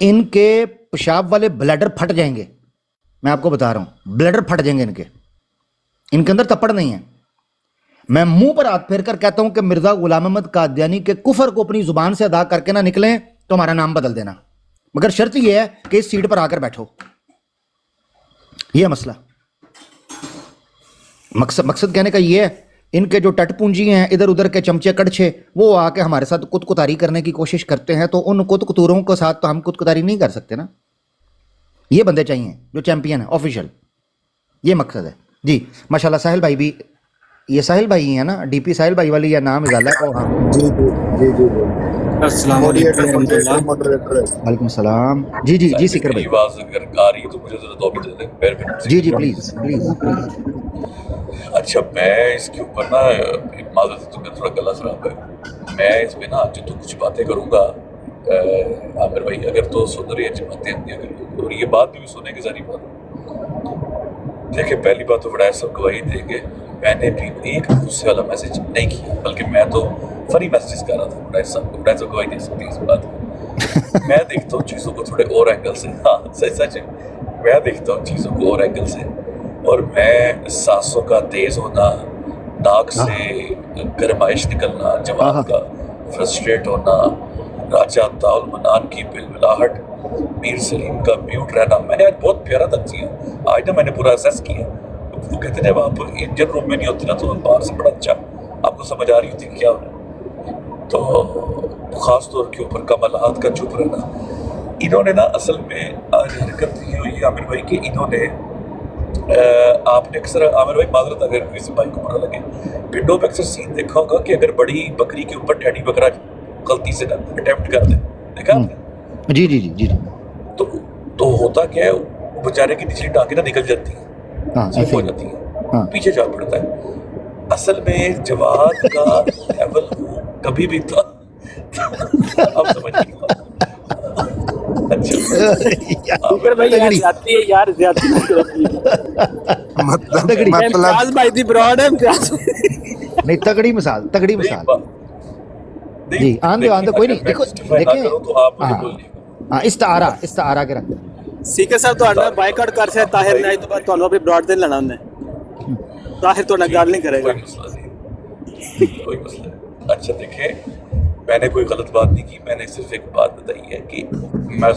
ان کے پیشاب والے بلیڈر پھٹ جائیں گے. میں آپ کو بتا رہا ہوں, بلیڈر پھٹ جائیں گے ان کے اندر تپڑ نہیں ہے. میں منہ پر ہاتھ پھیر کر کہتا ہوں کہ مرزا غلام احمد قادیانی کے کفر کو اپنی زبان سے ادا کر کے نہ نکلیں تو ہمارا نام بدل دینا, مگر شرط یہ ہے کہ اس سیٹ پر آ کر بیٹھو. یہ مسئلہ مقصد کہنے کا یہ ہے, ان کے جو ٹٹ پونجی ہیں ادھر ادھر کے چمچے کڑچھے, وہ آ کے ہمارے ساتھ کت کتاری کرنے کی کوشش کرتے ہیں, تو ان کت کتوروں کے ساتھ تو ہم کت کتاری نہیں کر سکتے نا. یہ بندے چاہیے جو چیمپئن ہیں آفیشیل, یہ مقصد ہے. جی ماشاءاللہ ساحل بھائی بھی, یہ ساحل بھائی ہیں نا, ڈی پی ساحل بھائی والی, یہ نام ازالہ ہے. السلام علیکم. وعلیکم السلام. جی سکر بھائی. جی پلیز. اچھا میں اس کے اوپر نا معذرت تو تھوڑا گلا خراب ہے, میں اس میں نا جو تو کچھ باتیں کروں گا عامر بھائی, اگر تو سن رہی اچھی باتیں اگر, اور یہ بات بھی سننے کی ساری بات. دیکھیں پہلی بات تو بڑا سب گواہی دیں گے, میں نے بھی ایک غصے والا میسج نہیں کیا, بلکہ میں تو فنی میسیجز کر رہا تھا. بڑا صاحب گواہی دے سکتی ہے اس بات کی. میں دیکھتا ہوں چیزوں کو تھوڑے اور اینگل سے, ہاں سچ ہے, میں دیکھتا ہوں چیزوں کو اور اینگل سے, اور میں سانسوں کا تیز ہونا, ناک سے گرمائش نکلنا, جواب کا فرسٹریٹ ہونا, راجہ تعاول منان کی بلبلاہٹ, میر سلیم کا میوٹ رہنا. میں نے آج بہت پیارا تجزیہ آج نا میں نے پورا اسیس کیا. وہ کہتے ہیں جب آپ انجن روم میں نہیں ہوتے نا تو باہر سے بڑا اچھا آپ کو سمجھ آ رہی ہوتی کہ کیا ہو رہا ہے. تو خاص طور کے اوپر کمالات کا چپ رہنا, انہوں نے نا اصل میں آج حرکت یہ ہوئی عامر بھائی کہ انہوں نے آپ نے اکثر عامر بھائی معذرت اگر کسی بھائی کو برا لگے, ونڈو پہ اکثر سین دیکھا ہوگا کہ اگر بڑی بکری کے اوپر ٹیڈی بکرا غلطی سے اٹیمپٹ کر دے, دیکھا آپ نے؟ جی. تو ہوتا کیا ہے, وہ بیچارے کی نچلی ٹانگیں نہ نکل جاتی ہیں, صرف ہو جاتی ہیں, پیچھے جا پڑتا ہے. اصل میں جواد کا لیول کبھی بھی تھا, آپ سمجھ نہیں. تگڑی مثال جی آندے کوئی نہیں. دیکھو دیکھیں استعارہ کے رکھ سیکر صاحب تو بائیکاٹ کر سے طاہر نے تو تھانوں اپنی براڈ دین لینا انہیں, طاہر تو گل نہیں کرے گا. کوئی مسئلہ. اچھا دیکھیں میں نے کوئی غلط بات نہیں کی, میں نے صرف ایک بات بتائی ہے کہ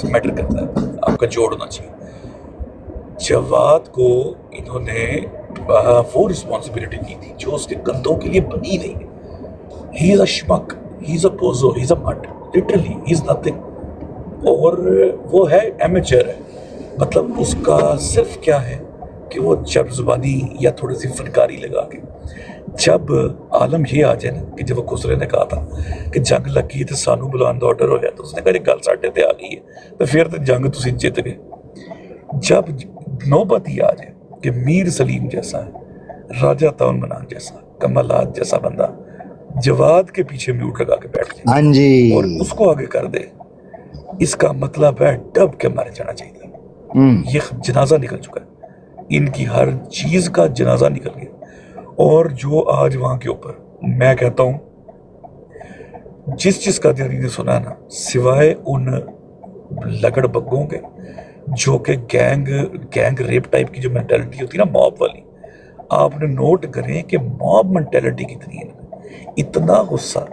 میٹر کرتا ہے, آپ کا جوڑ ہونا چاہیے. جواد کو انہوں نے وہ رسپانسبلٹی کی تھی جو اس کے کندھوں کے لیے بنی نہیں. ہی از اے شمک, ہی از اے پوزو, ہی از اے مٹ, لٹرلی ہی از نتھنگ. اور وہ ہے ایمیچر ہے, مطلب اس کا صرف کیا ہے کہ وہ جب زبانی یا تھوڑی سی فنکاری لگا کے, جب عالم یہ آ جائے نا کہ جب وہ خسرے نے کہا تھا کہ جنگ لگی تو سانو بلان دا آرڈر ہو جائے, تو اس نے کہا کہ گل ساڈے تے آ گئی ہے تو پھر تو جنگ تسی جیت گئے. جب نوبت یہ آ جائے کہ میر سلیم جیسا ہے, راجہ تعاول منان جیسا, کمالات جیسا بندہ جواد کے پیچھے میوٹ لگا کے بیٹھ جائے اور اس کو آگے کر دے, اس کا مطلب ہے ڈب کے مارے جانا چاہیے. یہ جنازہ نکل چکا ہے, ان کی ہر چیز کا جنازہ نکل گیا. اور جو آج وہاں کے اوپر میں کہتا ہوں جس کا نے سنا نا, سوائے ان لگڑ بگوں کے جو کہ گینگ ریپ ٹائپ کی جو مینٹیلٹی ہوتی ہے نا موب والی, آپ نے نوٹ کریں کہ موب مینٹیلٹی کتنی ہے. اتنا غصہ,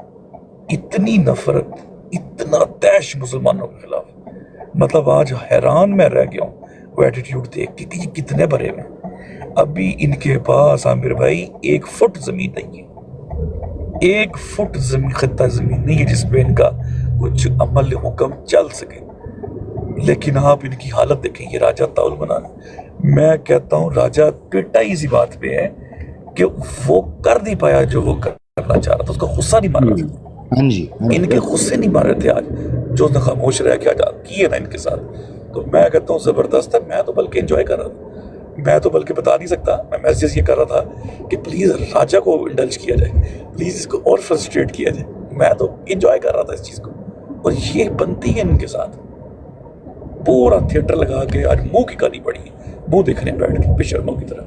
اتنی نفرت, اتنا تیش مسلمانوں کے خلاف, مطلب آج حیران میں رہ گیا ہوں وہ ایٹیٹیوڈ دیکھ کے کہ یہ کتنے بھرے ہوئے ہیں. ابھی ان کے پاس عامر بھائی 1 فٹ زمین نہیں ہے, 1 فٹ خطہ زمین نہیں ہے جس پہ ان کا کچھ عمل حکم چل سکے. لیکن آپ ان کی حالت دیکھیں, یہ راجہ تعاول منان, میں کہتا ہوں راجہ پٹائی اسی بات پہ ہے کہ وہ کر نہیں پایا جو وہ کرنا چاہ رہا تھا, اس کا غصہ نہیں مار رہا تھا, ان کے غصے نہیں مار رہے تھے. آج جو نے خاموش رہ کے آج کیے نا ان کے ساتھ, تو میں کہتا ہوں زبردست ہے. میں تو بلکہ انجوائے کر رہا تھا, میں تو بلکہ بتا نہیں سکتا, میں میسیج یہ کر رہا تھا کہ پلیز راجہ کو انڈلج کیا جائے, پلیز اس کو اور فرسٹریٹ کیا جائے. میں تو انجوائے کر رہا تھا اس چیز کو, اور یہ بنتی ہے ان کے ساتھ. پورا تھیٹر لگا کے آج منہ کی کہانی پڑی ہے, منہ دیکھنے بیٹھ کے بشرموں کی طرح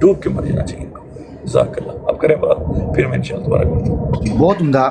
ڈوب کے مر جانا چاہیے ان کو. جزاک اللہ. اب کریں بات, پھر میں انشاءاللہ دوبارہ کرتا ہوں. بہت عمدہ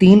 3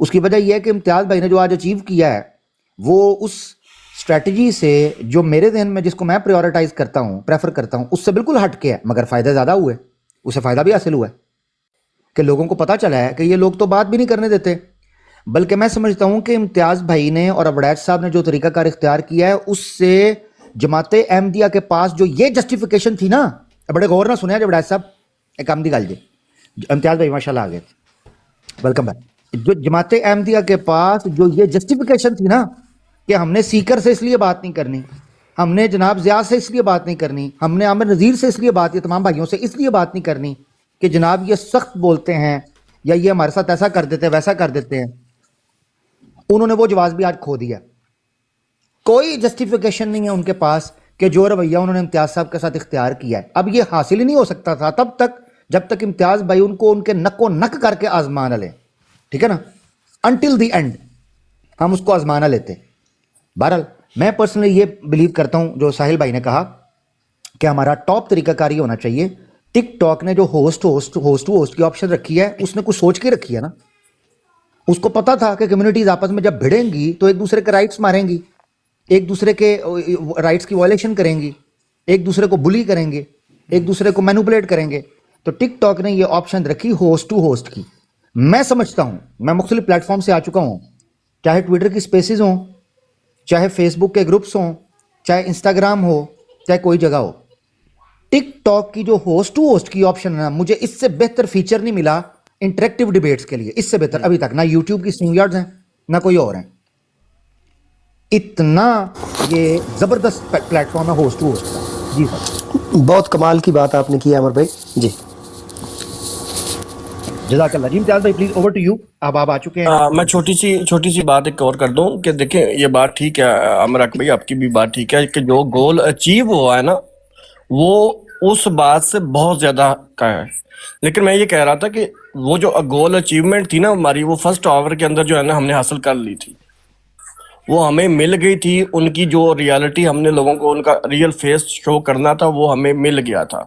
اس کی وجہ یہ ہے کہ امتیاز بھائی نے جو آج اچیو کیا ہے وہ اس اسٹریٹجی سے جو میرے ذہن میں جس کو میں پریورٹائز کرتا ہوں پریفر کرتا ہوں اس سے بالکل ہٹ کے ہے، مگر فائدہ زیادہ ہوئے، اسے فائدہ بھی حاصل ہوا ہے کہ لوگوں کو پتہ چلا ہے کہ یہ لوگ تو بات بھی نہیں کرنے دیتے. بلکہ میں سمجھتا ہوں کہ امتیاز بھائی نے اور وڑیچ صاحب نے جو طریقہ کار اختیار کیا ہے اس سے جماعت احمدیہ کے پاس جو یہ جسٹیفیکیشن تھی نا، بڑے غور نہ سنیا جو وڑیچ صاحب ایک کام دی گل جی، امتیاز بھائی ماشاء اللہ آ گئے، ویلکم بھائی. جو جماعت احمدیہ کے پاس جو یہ جسٹیفیکیشن تھی نا کہ ہم نے سیکر سے اس لیے بات نہیں کرنی، ہم نے جناب ضیاء سے اس لیے بات نہیں کرنی، ہم نے عامر نذیر سے اس لیے بات، یہ تمام بھائیوں سے اس لیے بات نہیں کرنی کہ جناب یہ سخت بولتے ہیں یا یہ ہمارے ساتھ ایسا کر دیتے ہیں ویسا کر دیتے ہیں، انہوں نے وہ جواز بھی آج کھو دیا. کوئی جسٹیفیکیشن نہیں ہے ان کے پاس کہ جو رویہ انہوں نے امتیاز صاحب کے ساتھ اختیار کیا ہے. اب یہ حاصل ہی نہیں ہو سکتا تھا تب تک جب تک امتیاز بھائی ان کو ان کے نک و نک کر کے آزما نہ لیں، ٹھیک ہے نا، انٹل دی اینڈ ہم اس کو آزما نہ لیتے. بہرحال میں پرسنلی یہ بلیو کرتا ہوں جو ساحل بھائی نے کہا کہ ہمارا ٹاپ طریقہ کاری ہونا چاہیے. ٹک ٹاک نے جو ہوسٹ کی آپشن رکھی ہے اس نے کچھ سوچ کے رکھی ہے نا، اس کو پتا تھا کہ کمیونٹیز آپس میں جب بھڑیں گی تو ایک دوسرے کے رائٹس ماریں گی، ایک دوسرے کے رائٹس کی وائلیشن کریں گی، ایک دوسرے کو بلی کریں گے، ایک دوسرے کو مینوپولیٹ کریں گے. تو ٹک ٹاک نے یہ آپشن رکھی ہوسٹ کی. میں سمجھتا ہوں، میں مختلف پلیٹ فارم سے آ چکا ہوں، چاہے ٹویٹر کی سپیسز ہوں، چاہے فیس بک کے گروپس ہوں، چاہے انسٹاگرام ہو، چاہے کوئی جگہ ہو، ٹک ٹاک کی جو ہوسٹ کی آپشن ہے مجھے اس سے بہتر فیچر نہیں ملا انٹریکٹیو ڈیبیٹس کے لیے، اس سے بہتر ابھی تک نہ یوٹیوب کی اسٹریم یارڈز ہیں نہ کوئی اور ہیں. اتنا یہ زبردست پلیٹ فارم ہے ہوسٹ کا. جی سر، بہت کمال کی بات آپ نے کی عامر بھائی جی. جزاک اللہ. جی امتیاز بھائی پلیز اوور ٹو یو. اب آپ آ چکے ہیں. میں چھوٹی سی بات ایک اور کر دوں کہ دیکھیں یہ بات ٹھیک ہے عامر اک بھائی، آپ کی بھی بات ٹھیک ہے کہ جو گول اچیو ہوا ہے نا وہ اس بات سے بہت زیادہ کا ہے. لیکن میں یہ کہہ رہا تھا کہ وہ جو گول اچیومنٹ تھی نا ہماری، وہ فرسٹ آور کے اندر جو ہے نا ہم نے حاصل کر لی تھی، وہ ہمیں مل گئی تھی. ان کی جو ریالٹی ہم نے لوگوں کو ان کا ریئل فیس شو کرنا تھا وہ ہمیں مل گیا تھا.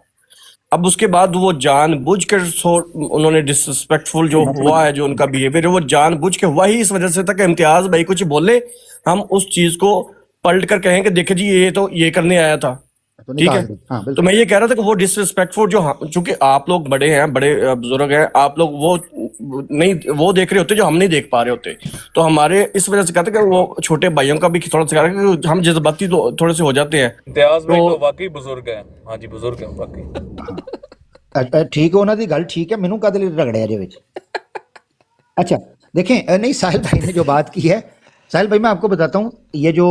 اب اس کے بعد وہ جان بوجھ کر انہوں نے ڈسرسپیکٹفل جو ہوا ہے جو ان کا بیہیویئر ہے وہ جان بوجھ کے ہوا ہی اس وجہ سے تھا کہ امتیاز بھائی کچھ بولے ہم اس چیز کو پلٹ کر کہیں کہ دیکھیں جی یہ تو یہ کرنے آیا تھا، ٹھیک ہے. تو میں یہ کہہ رہا تھا کہ وہ ڈسرسپیکٹفل جو چونکہ آپ لوگ بڑے ہیں، بڑے بزرگ ہیں، آپ لوگ وہ نہیں وہ دیکھ رہے ہوتے جو ہم نہیں دیکھ پا رہے ہوتے. تو ہمارے اس وجہ سے کہتے کہ وہ چھوٹے بھائیوں کا بھی تھوڑا سا کہ ہم جذباتی تھوڑے سے ہو جاتے ہیں. امتیاز بھائی تو واقعی بزرگ ہیں. ہاں جی بزرگ ہیں واقعی. ٹھیک ہے، انہوں دی گل ٹھیک ہے، مینوں کدے رگڑیا جے وچ. اچھا دیکھیں، نہیں ساحل بھائی نے جو بات کی ہے، ساحل بھائی میں آپ کو بتاتا ہوں، یہ جو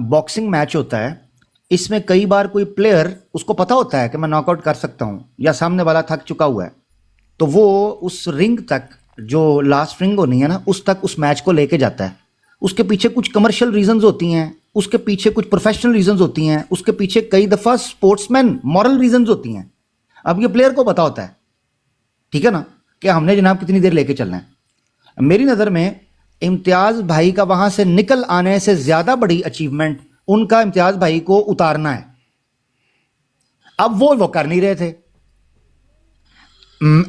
باکسنگ میچ ہوتا ہے اس میں کئی بار کوئی پلیئر اس کو پتا ہوتا ہے کہ میں ناک آؤٹ کر سکتا ہوں یا سامنے والا تھک چکا ہوا ہے، تو وہ اس رنگ تک جو لاسٹ رنگ ہونی ہے نا اس تک اس میچ کو لے کے جاتا ہے. اس کے پیچھے کچھ کمرشل ریزنز ہوتی ہیں، اس کے پیچھے کچھ پروفیشنل ریزنز ہوتی ہیں، اس کے پیچھے کئی دفعہ سپورٹس مین مورل ریزنز ہوتی ہیں. اب یہ پلیئر کو پتا ہوتا ہے، ٹھیک ہے نا، کہ ہم نے جناب کتنی دیر لے کے چلنا ہے. میری نظر میں امتیاز بھائی کا وہاں سے نکل آنے سے زیادہ بڑی اچیومنٹ ان کا امتیاز بھائی کو اتارنا ہے. اب وہ کر نہیں رہے تھے.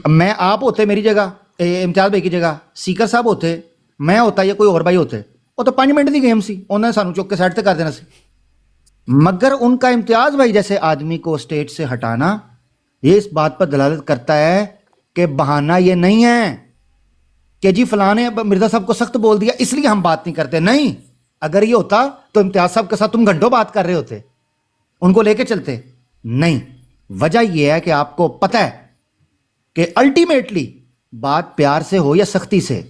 میں آپ ہوتے میری جگہ، امتیاز بھائی کی جگہ، سیکر صاحب ہوتے، میں ہوتا یا کوئی اور بھائی ہوتے، وہ تو 5 منٹ کی گیم سی، انہوں نے سانو چک کے سائڈ تے کر دینا سی. مگر ان کا امتیاز بھائی جیسے آدمی کو اسٹیج سے ہٹانا یہ اس بات پر دلالت کرتا ہے کہ بہانہ یہ نہیں ہے کہ جی فلاں نے مرزا صاحب کو سخت بول دیا اس لیے ہم بات نہیں کرتے. نہیں، اگر یہ ہوتا تو امتیاز صاحب کے ساتھ تم گھنٹوں بات کر رہے ہوتے، ان کو لے کے چلتے. نہیں، وجہ یہ ہے کہ آپ کو پتہ ہے کہ الٹیمیٹلی بات پیار سے ہو یا سختی سے،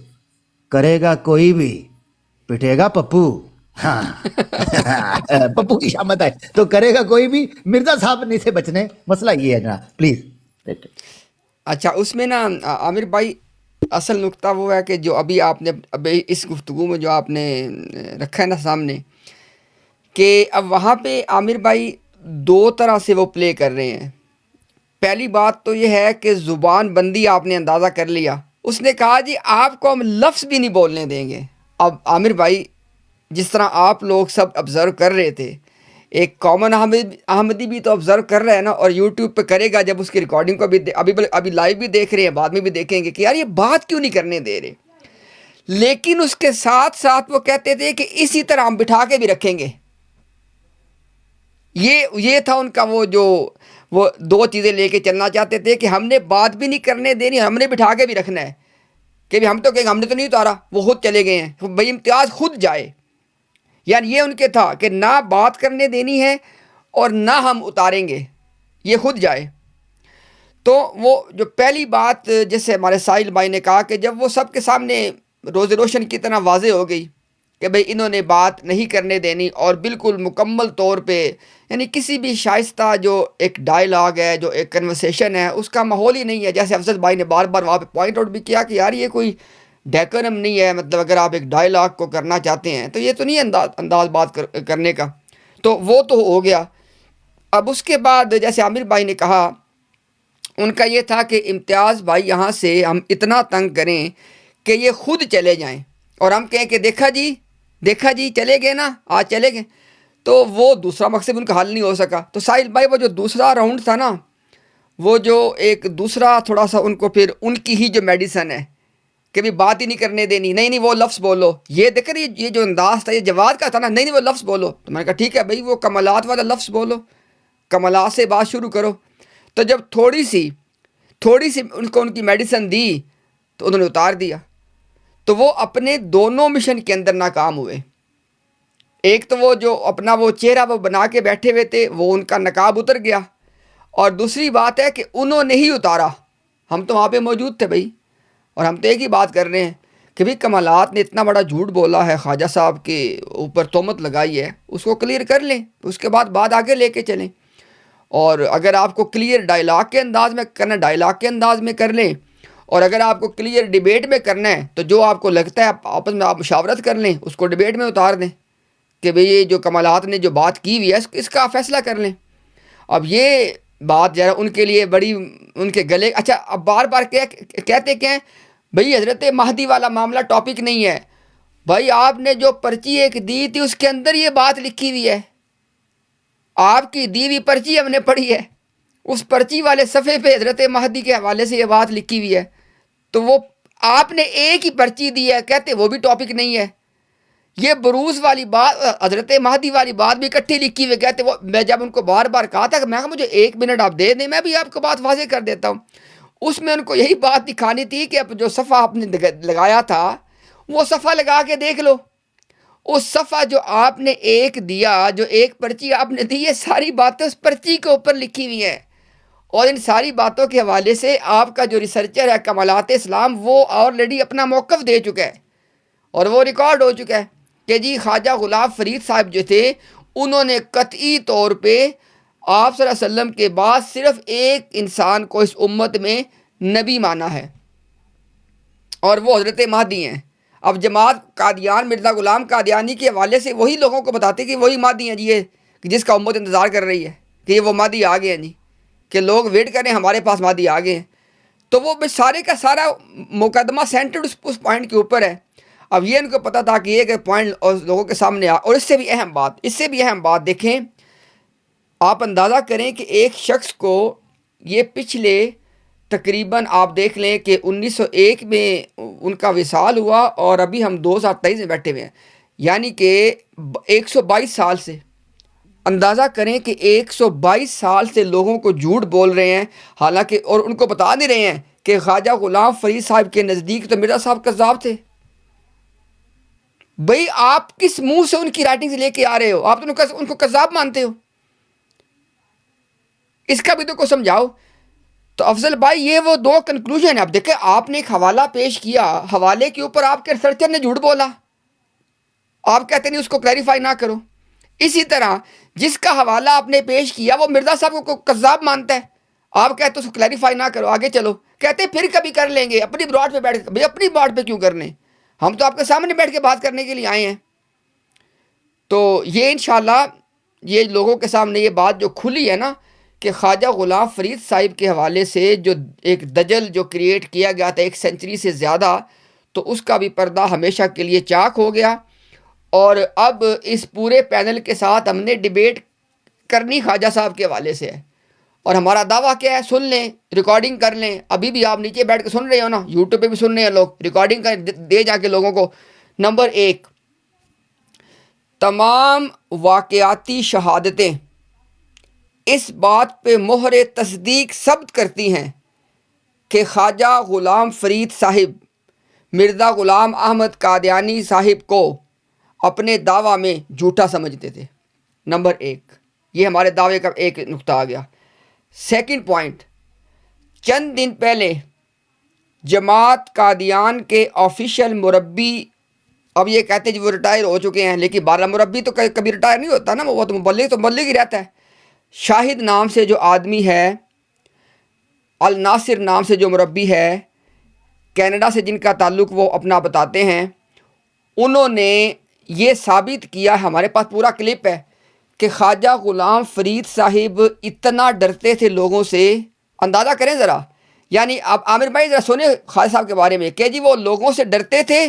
کرے گا کوئی بھی پٹے گا پپو. ہاں پپو کی شامت ہے تو کرے گا کوئی بھی. مرزا صاحب نہیں سے بچنے، مسئلہ یہ ہے جناب پلیز. اچھا اس میں نا عامر بھائی اصل نقطہ وہ ہے کہ جو ابھی اس گفتگو میں جو آپ نے رکھا ہے نا سامنے، کہ اب وہاں پہ عامر بھائی 2 طرح سے وہ پلے کر رہے ہیں. پہلی بات تو یہ ہے کہ زبان بندی آپ نے اندازہ کر لیا. اس نے کہا جی آپ کو ہم لفظ بھی نہیں بولنے دیں گے. اب عامر بھائی جس طرح آپ لوگ سب آبزرو کر رہے تھے، ایک کامن احمدی بھی تو آبزرو کر رہا ہے نا، اور یوٹیوب پہ کرے گا جب اس کی ریکارڈنگ کو ابھی لائیو بھی دیکھ رہے ہیں، بعد میں بھی دیکھیں گے کہ یار یہ بات کیوں نہیں کرنے دے رہے. لیکن اس کے ساتھ ساتھ وہ کہتے تھے کہ اسی طرح ہم بٹھا کے بھی رکھیں گے. یہ تھا ان کا وہ دو چیزیں لے کے چلنا چاہتے تھے کہ ہم نے بات بھی نہیں کرنے دینی، ہم نے بٹھا کے بھی رکھنا ہے. کہ ہم تو کہیں گے ہم نے تو نہیں اتارا، وہ خود چلے گئے ہیں، بھائی امتیاز خود جائے. یعنی یہ ان کے تھا کہ نہ بات کرنے دینی ہے اور نہ ہم اتاریں گے، یہ خود جائے. تو وہ جو پہلی بات جیسے ہمارے ساحل بھائی نے کہا کہ جب وہ سب کے سامنے روز روشن کی طرح واضح ہو گئی کہ بھئی انہوں نے بات نہیں کرنے دینی، اور بالکل مکمل طور پہ یعنی کسی بھی شائستہ جو ایک ڈائلاگ ہے، جو ایک کنورسیشن ہے، اس کا ماحول ہی نہیں ہے. جیسے افضل بھائی نے بار بار وہاں پہ پوائنٹ آؤٹ بھی کیا کہ یار یہ کوئی ڈیکورم نہیں ہے، مطلب اگر آپ ایک ڈائلاگ کو کرنا چاہتے ہیں تو یہ تو نہیں انداز بات کرنے کا. تو وہ تو ہو گیا. اب اس کے بعد جیسے عامر بھائی نے کہا، ان کا یہ تھا کہ امتیاز بھائی یہاں سے ہم اتنا تنگ کریں کہ یہ خود چلے جائیں اور ہم کہیں کہ دیکھا جی چلے گئے نا، آج چلے گئے. تو وہ دوسرا مقصد ان کا حل نہیں ہو سکا. تو ساحل بھائی وہ جو دوسرا راؤنڈ تھا نا، وہ جو ایک دوسرا تھوڑا سا ان کو پھر ان کی ہی جو میڈیسن ہے کہ بھی بات ہی نہیں کرنے دینی، نہیں وہ لفظ بولو، یہ دیکھ رہی یہ جو انداز تھا، یہ جواد کا تھا نا، نہیں وہ لفظ بولو. تو میں نے کہا ٹھیک ہے بھائی وہ کمالات والا لفظ بولو، کمالات سے بات شروع کرو. تو جب تھوڑی سی ان کو ان کی میڈیسن دی تو انہوں نے اتار دیا. تو وہ اپنے دونوں مشن کے اندر ناکام ہوئے. ایک تو وہ جو اپنا وہ چہرہ وہ بنا کے بیٹھے ہوئے تھے، وہ ان کا نقاب اتر گیا، اور دوسری بات ہے کہ انہوں نے ہی اتارا. ہم تو وہاں پہ موجود تھے بھائی، اور ہم تو ایک ہی بات کر رہے ہیں کہ بھئی کمالات نے اتنا بڑا جھوٹ بولا ہے، خواجہ صاحب کے اوپر تہمت لگائی ہے، اس کو کلیئر کر لیں، اس کے بعد بات آگے لے کے چلیں. اور اگر آپ کو کلیئر ڈائلاگ کے انداز میں کرنا ہے ڈائلاگ کے انداز میں کر لیں، اور اگر آپ کو کلیئر ڈیبیٹ میں کرنا ہے تو جو آپ کو لگتا ہے آپس میں آپ مشاورت کر لیں، اس کو ڈیبیٹ میں اتار دیں کہ بھئی یہ جو کمالات نے جو بات کی ہوئی ہے اس کا فیصلہ کر لیں. اب یہ بات ذرا ان کے لیے بڑی ان کے گلے. اچھا اب بار بار کہتے کہ بھئی حضرت مہدی والا معاملہ ٹاپک نہیں ہے. بھائی آپ نے جو پرچی ایک دی تھی اس کے اندر یہ بات لکھی ہوئی ہے، آپ کی دی ہوئی پرچی ہم نے پڑھی ہے، اس پرچی والے صفحے پہ حضرت مہدی کے حوالے سے یہ بات لکھی ہوئی ہے. تو وہ آپ نے ایک ہی پرچی دی ہے، کہتے وہ بھی ٹاپک نہیں ہے. یہ بروز والی بات، حضرت مہدی والی بات بھی اکٹھی لکھی ہوئی، کہتے وہ میں جب ان کو بار بار کہا تھا کہ میں کہا مجھے 1 منٹ آپ دے دیں، میں بھی آپ کو بات واضح کر دیتا ہوں. اس میں ان کو یہی بات دکھانی تھی کہ اب جو صفحہ آپ نے لگایا تھا وہ صفحہ لگا کے دیکھ لو. اس صفحہ جو آپ نے ایک دیا، جو ایک پرچی آپ نے دی، یہ ساری باتیں اس پرچی کے اوپر لکھی ہوئی ہیں. اور ان ساری باتوں کے حوالے سے آپ کا جو ریسرچر ہے کمالات اسلام، وہ آلریڈی اپنا موقف دے چکا ہے اور وہ ریکارڈ ہو چکا ہے کہ جی خواجہ غلام فرید صاحب جو تھے انہوں نے قطعی طور پہ آپ صلی اللہ علیہ وسلم کے بعد صرف ایک انسان کو اس امت میں نبی مانا ہے، اور وہ حضرت مہدی ہیں. اب جماعت قادیان مرزا غلام قادیانی کے حوالے سے وہی لوگوں کو بتاتے کہ وہی مہدی ہیں جی، یہ جس کا امت انتظار کر رہی ہے کہ یہ وہ مہدی آ گئے ہیں جی، کہ لوگ ویٹ کریں ہمارے پاس مہدی آ گئے ہیں. تو وہ سارے کا سارا مقدمہ سینٹرڈ اس پوائنٹ کے اوپر ہے. اب یہ ان کو پتہ تھا کہ یہ پوائنٹ اور لوگوں کے سامنے اور اس سے بھی اہم بات دیکھیں، آپ اندازہ کریں کہ ایک شخص کو یہ پچھلے تقریباً آپ دیکھ لیں کہ 1901 میں ان کا وصال ہوا اور ابھی ہم 2023 میں بیٹھے ہوئے ہیں، یعنی کہ 122 سال سے اندازہ کریں کہ 122 سال سے لوگوں کو جھوٹ بول رہے ہیں، حالانکہ اور ان کو بتا نہیں رہے ہیں کہ خواجہ غلام فرید صاحب کے نزدیک تو مرزا صاحب کذاب تھے. بھئی آپ کس منہ سے ان کی رائٹنگ سے لے کے آ رہے ہو؟ آپ تو ان کو کذاب مانتے ہو، اس کا بھی تو کوئی سمجھاؤ. تو افضل بھائی یہ وہ 2 کنکلوژن ہے. اب دیکھیں آپ نے ایک حوالہ پیش کیا، حوالے کے اوپر آپ کے ریسرچر نے جھوٹ بولا، آپ کہتے نہیں اس کو کلیریفائی نہ کرو. اسی طرح جس کا حوالہ آپ نے پیش کیا وہ مرزا صاحب کو کذاب مانتا ہے، آپ کہتے اس کو کلیریفائی نہ کرو، آگے چلو. کہتے پھر کبھی کر لیں گے اپنی براڈ پہ بیٹھ کے. بھائی اپنی براڈ پہ کیوں کرنے، ہم تو آپ کے سامنے بیٹھ کے بات کرنے کے لیے آئے ہیں. تو یہ انشاءاللہ یہ لوگوں کے سامنے یہ بات جو کھلی ہے نا کہ خواجہ غلام فرید صاحب کے حوالے سے جو ایک دجل جو کریٹ کیا گیا تھا 1 سینچری سے زیادہ، تو اس کا بھی پردہ ہمیشہ کے لیے چاک ہو گیا. اور اب اس پورے پینل کے ساتھ ہم نے ڈیبیٹ کرنی خواجہ صاحب کے حوالے سے ہے، اور ہمارا دعویٰ کیا ہے؟ سن لیں، ریکارڈنگ کر لیں. ابھی بھی آپ نیچے بیٹھ کے سن رہے ہو نا، یوٹیوب پہ بھی سن رہے ہیں لوگ، ریکارڈنگ کر دے جا کے لوگوں کو. نمبر 1، تمام واقعاتی شہادتیں اس بات پہ مہر تصدیق ثبت کرتی ہیں کہ خواجہ غلام فرید صاحب مرزا غلام احمد قادیانی صاحب کو اپنے دعویٰ میں جھوٹا سمجھتے تھے. نمبر 1، یہ ہمارے دعوے کا ایک نقطہ آ گیا. سیکنڈ پوائنٹ، چند دن پہلے جماعت قادیان کے آفیشیل مربی، اب یہ کہتے ہیں جو وہ ریٹائر ہو چکے ہیں، لیکن بارہ مربی تو کبھی ریٹائر نہیں ہوتا نا، وہ تو مبلغ ہی رہتا ہے. شاہد نام سے جو آدمی ہے، الناصر نام سے جو مربی ہے، کینیڈا سے جن کا تعلق وہ اپنا بتاتے ہیں، انہوں نے یہ ثابت کیا، ہمارے پاس پورا کلپ ہے، کہ خواجہ غلام فرید صاحب اتنا ڈرتے تھے لوگوں سے. اندازہ کریں ذرا، یعنی آپ عامر بھائی ذرا سنیں خواجہ صاحب کے بارے میں کہ جی وہ لوگوں سے ڈرتے تھے.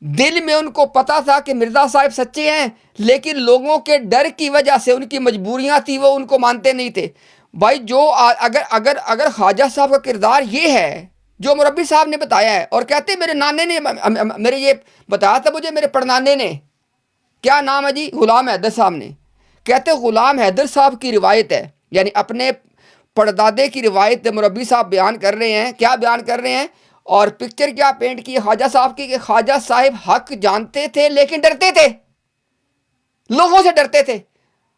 دل میں ان کو پتہ تھا کہ مرزا صاحب سچے ہیں، لیکن لوگوں کے ڈر کی وجہ سے، ان کی مجبوریاں تھی، وہ ان کو مانتے نہیں تھے. بھائی جو اگر خواجہ صاحب کا کردار یہ ہے جو مربی صاحب نے بتایا ہے، اور کہتے ہیں میرے نانے نے میرے یہ بتایا تھا، مجھے میرے پڑنانے نے، کیا نام ہے جی، غلام حیدر صاحب نے، کہتے غلام حیدر صاحب کی روایت ہے، یعنی اپنے پردادے کی روایت مربی صاحب بیان کر رہے ہیں. کیا بیان کر رہے ہیں؟ اور پکچر کیا پینٹ کی خواجہ صاحب کی، کہ خواجہ صاحب حق جانتے تھے لیکن ڈرتے تھے، لوگوں سے ڈرتے تھے.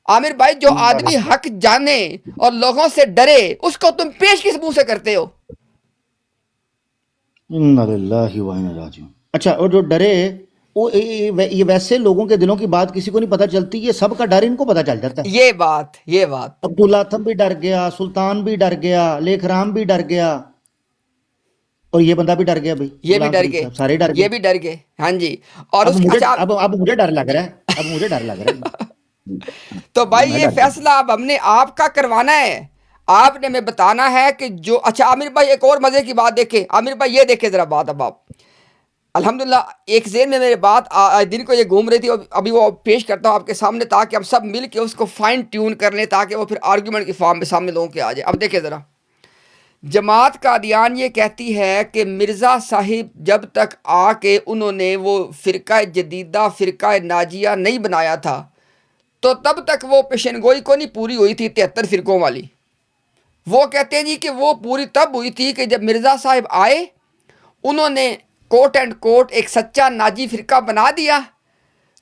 عامر بھائی جو آدمی حق جانے اور لوگوں سے ڈرے، اس کو تم پیش کس منہ سے کرتے ہو؟ انا للہ و انا الیہ راجعون. اچھا، اور جو ڈرے وہ یہ ویسے لوگوں کے دلوں کی بات کسی کو نہیں پتہ چلتی، یہ سب کا ڈر ان کو پتہ چل جاتا ہے. یہ بات عبداللہ بھی ڈر گیا، سلطان بھی ڈر گیا، لیک رام بھی ڈر گیا، اور یہ بندہ بھی ڈر گیا. بھائی یہ بھی ڈر گئے، سارے ڈر گئے، یہ بھی ڈر گئے. ہاں جی. اور اب مجھے ڈر لگ رہا ہے، اب مجھے ڈر لگ رہا ہے. تو بھائی یہ فیصلہ اب ہم نے آپ کا کروانا ہے، آپ نے ہمیں بتانا ہے کہ جو. اچھا عامر بھائی ایک اور مزے کی بات دیکھیں، عامر بھائی یہ دیکھیں ذرا بات. اب آپ الحمدللہ ایک ذہن میں میرے بات دن کو یہ گھوم رہی تھی، اور ابھی وہ پیش کرتا ہوں آپ کے سامنے، تاکہ ہم سب مل کے اس کو فائن ٹیون کر لیں، تاکہ وہ پھر آرگیومنٹ کی فارم میں سامنے لوگوں کے آ جائے. اب دیکھیں ذرا، جماعت قادیان یہ کہتی ہے کہ مرزا صاحب جب تک آ کے انہوں نے وہ فرقہ جدیدہ، فرقہ ناجیہ نہیں بنایا تھا، تو تب تک وہ پیشن گوئی کو نہیں پوری ہوئی تھی 73 فرقوں والی. وہ کہتے ہیں جی کہ وہ پوری تب ہوئی تھی کہ جب مرزا صاحب آئے، انہوں نے کوٹ اینڈ کوٹ ایک سچا ناجی فرقہ بنا دیا،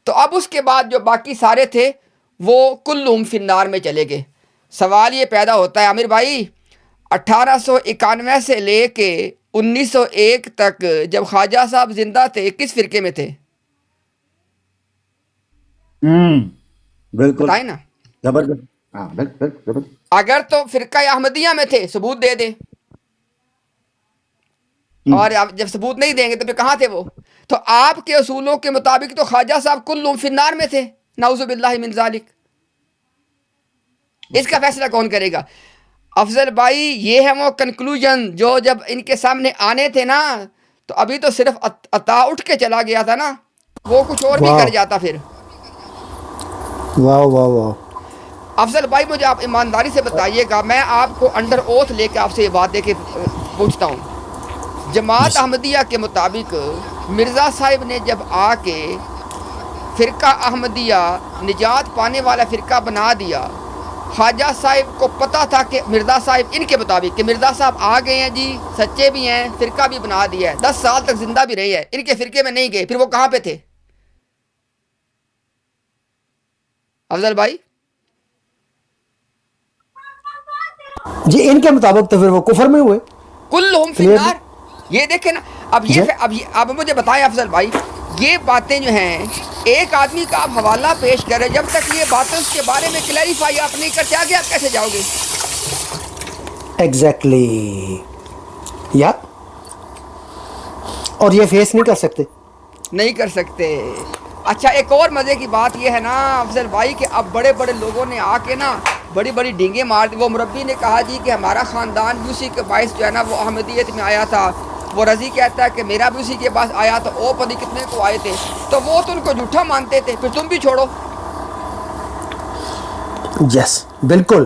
تو اب اس کے بعد جو باقی سارے تھے وہ کلہم فی النار میں چلے گئے. سوال یہ پیدا ہوتا ہے عامر بھائی، 1891 سے لے کے 1901 تک جب خواجہ صاحب زندہ تھے کس فرقے میں تھے؟ بالکل بتائیں نا. زبردست. ہاں بالکل. اگر تو فرقہ احمدیہ میں تھے، ثبوت دے دیں. اور جب ثبوت نہیں دیں گے تو پھر کہاں تھے وہ؟ تو آپ کے اصولوں کے مطابق تو خواجہ صاحب کلہم فی النار میں تھے، نعوذ باللہ من ذالک. اس کا فیصلہ کون کرے گا؟ افضل بھائی یہ ہے وہ کنکلوژن جو جب ان کے سامنے آنے تھے نا، تو ابھی تو صرف عطا اٹھ کے چلا گیا تھا نا، وہ کچھ اور بھی کر جاتا پھر. واہ واہ واہ. افضل بھائی مجھے آپ ایمانداری سے بتائیے گا، میں آپ کو انڈر اوتھ لے کے آپ سے یہ بات دے کے پوچھتا ہوں، جماعت احمدیہ کے مطابق مرزا صاحب نے جب آ کے فرقہ احمدیہ نجات پانے والا فرقہ بنا دیا، خواجہ صاحب کو پتہ تھا کہ مرزا صاحب ان کے مطابق کہ مرزا صاحب آ گئے ہیں جی، سچے بھی ہیں، فرقہ بھی بنا دیا ہے، 10 سال تک زندہ بھی رہے ہیں، ان کے فرقے میں نہیں گئے، پھر وہ کہاں پہ تھے افضل بھائی؟ جی ان کے مطابق تو پھر وہ کفر میں ہوئے، کلہم فی النار. یہ دیکھیں نا، اب مجھے بتائیں افضل بھائی، یہ باتیں جو ہیں ایک آدمی کا آپ حوالہ پیش کریں، جب تک یہ باتیں اس کے بارے میں کلیریفائی آپ نہیں کرتے، آگے آپ کیسے جاؤ گے؟ ایگزیکٹلی. یا اور یہ فیس نہیں کر سکتے. اچھا ایک اور مزے کی بات یہ ہے نا افضل بھائی کہ اب بڑے بڑے لوگوں نے آ کے نا بڑی بڑی ڈینگیں مار دی. وہ مربی نے کہا جی کہ ہمارا خاندان بھی اسی کے باعث جو ہے نا وہ احمدیت میں آیا تھا. وہ رضی کہتا ہے کہ میرا بھی اسی کے پاس آیا تو او پتہ کتنے کو آئے تھے، تو وہ تو ان کو جھوٹا مانتے تھے، پھر تم بھی چھوڑو. یس بالکل،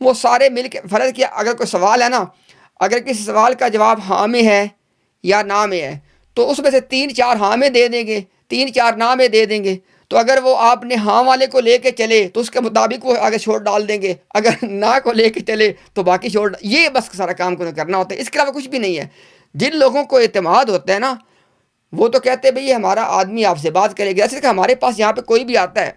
وہ سارے مل کے فرض کیا اگر کوئی سوال ہے نا، اگر کسی سوال کا جواب ہاں میں ہے یا نہ میں ہے تو اس میں سے 3-4 ہاں میں دے دیں گے، 3-4 نہ میں دے دیں گے. تو اگر وہ آپ نے ہاں والے کو لے کے چلے تو اس کے مطابق وہ آگے چھوڑ ڈال دیں گے، اگر نہ کو لے کے چلے تو باقی یہ بس سارا کام کو کرنا ہوتا ہے، اس کے علاوہ کچھ بھی نہیں ہے. جن لوگوں کو اعتماد ہوتا ہے نا وہ تو کہتے ہیں بھئی یہ ہمارا آدمی آپ سے بات کرے گا. جیسے کہ ہمارے پاس یہاں پہ کوئی بھی آتا ہے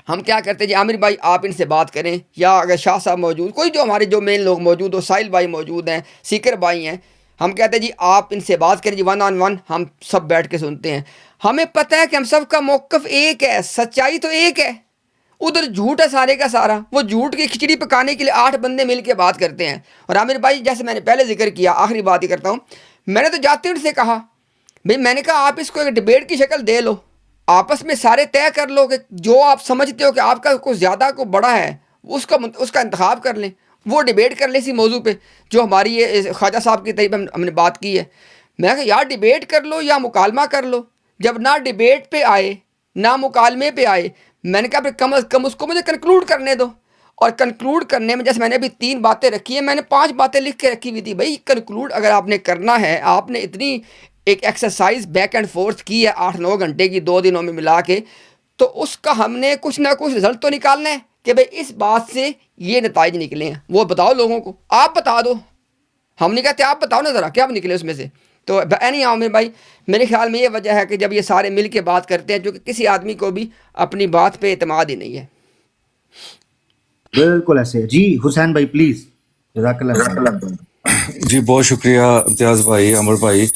ہم کیا کرتے ہیں جی عامر بھائی آپ ان سے بات کریں، یا اگر شاہ صاحب موجود، کوئی جو ہمارے جو مین لوگ موجود ہو، ساحل بھائی موجود ہیں، سیکر بھائی ہیں، ہم کہتے ہیں جی آپ ان سے بات کریں جی 1 on 1. ہم سب بیٹھ کے سنتے ہیں. ہمیں پتہ ہے کہ ہم سب کا موقف ایک ہے، سچائی تو ایک ہے، ادھر جھوٹ ہے سارے کا سارا. وہ جھوٹ کی کھچڑی پکانے کے لیے 8 بندے مل کے بات کرتے ہیں. اور عامر بھائی جیسے میں نے پہلے ذکر کیا، آخری بات ہی کرتا ہوں، میں نے تو جاتے ان سے کہا بھئی میں نے کہا آپ اس کو ایک ڈیبیٹ کی شکل دے لو، آپس میں سارے طے کر لو کہ جو آپ سمجھتے ہو کہ آپ کا کوئی زیادہ کو بڑا ہے اس کا انتخاب کر لیں، وہ ڈیبیٹ کر لیں اسی موضوع پہ جو ہماری یہ خواجہ صاحب کی طریقے ہم نے بات کی ہے. میں کہا یا ڈیبیٹ کر لو یا مکالمہ کر لو. جب نہ ڈیبیٹ پہ آئے نہ مکالمے پہ آئے، میں نے کہا پھر کم از کم اس کو مجھے کنکلوڈ کرنے دو. اور کنکلوڈ کرنے میں جیسے میں نے ابھی 3 باتیں رکھی ہیں، میں نے 5 باتیں لکھ کے رکھی ہوئی تھی. بھائی کنکلوڈ اگر آپ نے کرنا ہے، آپ نے اتنی ایک ایکسرسائز بیک اینڈ فورتھ کی ہے 8-9 گھنٹے کی 2 دنوں میں ملا کے، تو اس کا ہم نے کچھ نہ کچھ رزلٹ تو نکالنا ہے کہ بھئی اس بات سے یہ نتائج نکلے ہیں. وہ بتاؤ لوگوں کو، آپ بتا دو، ہم نہیں کہتے آپ بتاؤ نا ذرا کیا نکلے اس میں سے. تو نہیں عامر بھائی میرے خیال میں یہ وجہ ہے کہ جب یہ سارے مل کے بات کرتے ہیں جو کہ کسی آدمی کو بھی اپنی بات پہ اعتماد ہی نہیں ہے. بالکل ایسے. جی حسین بھائی پلیز. جزاک اللہ. جی بہت شکریہ امتیاز بھائی، عمر بھائی.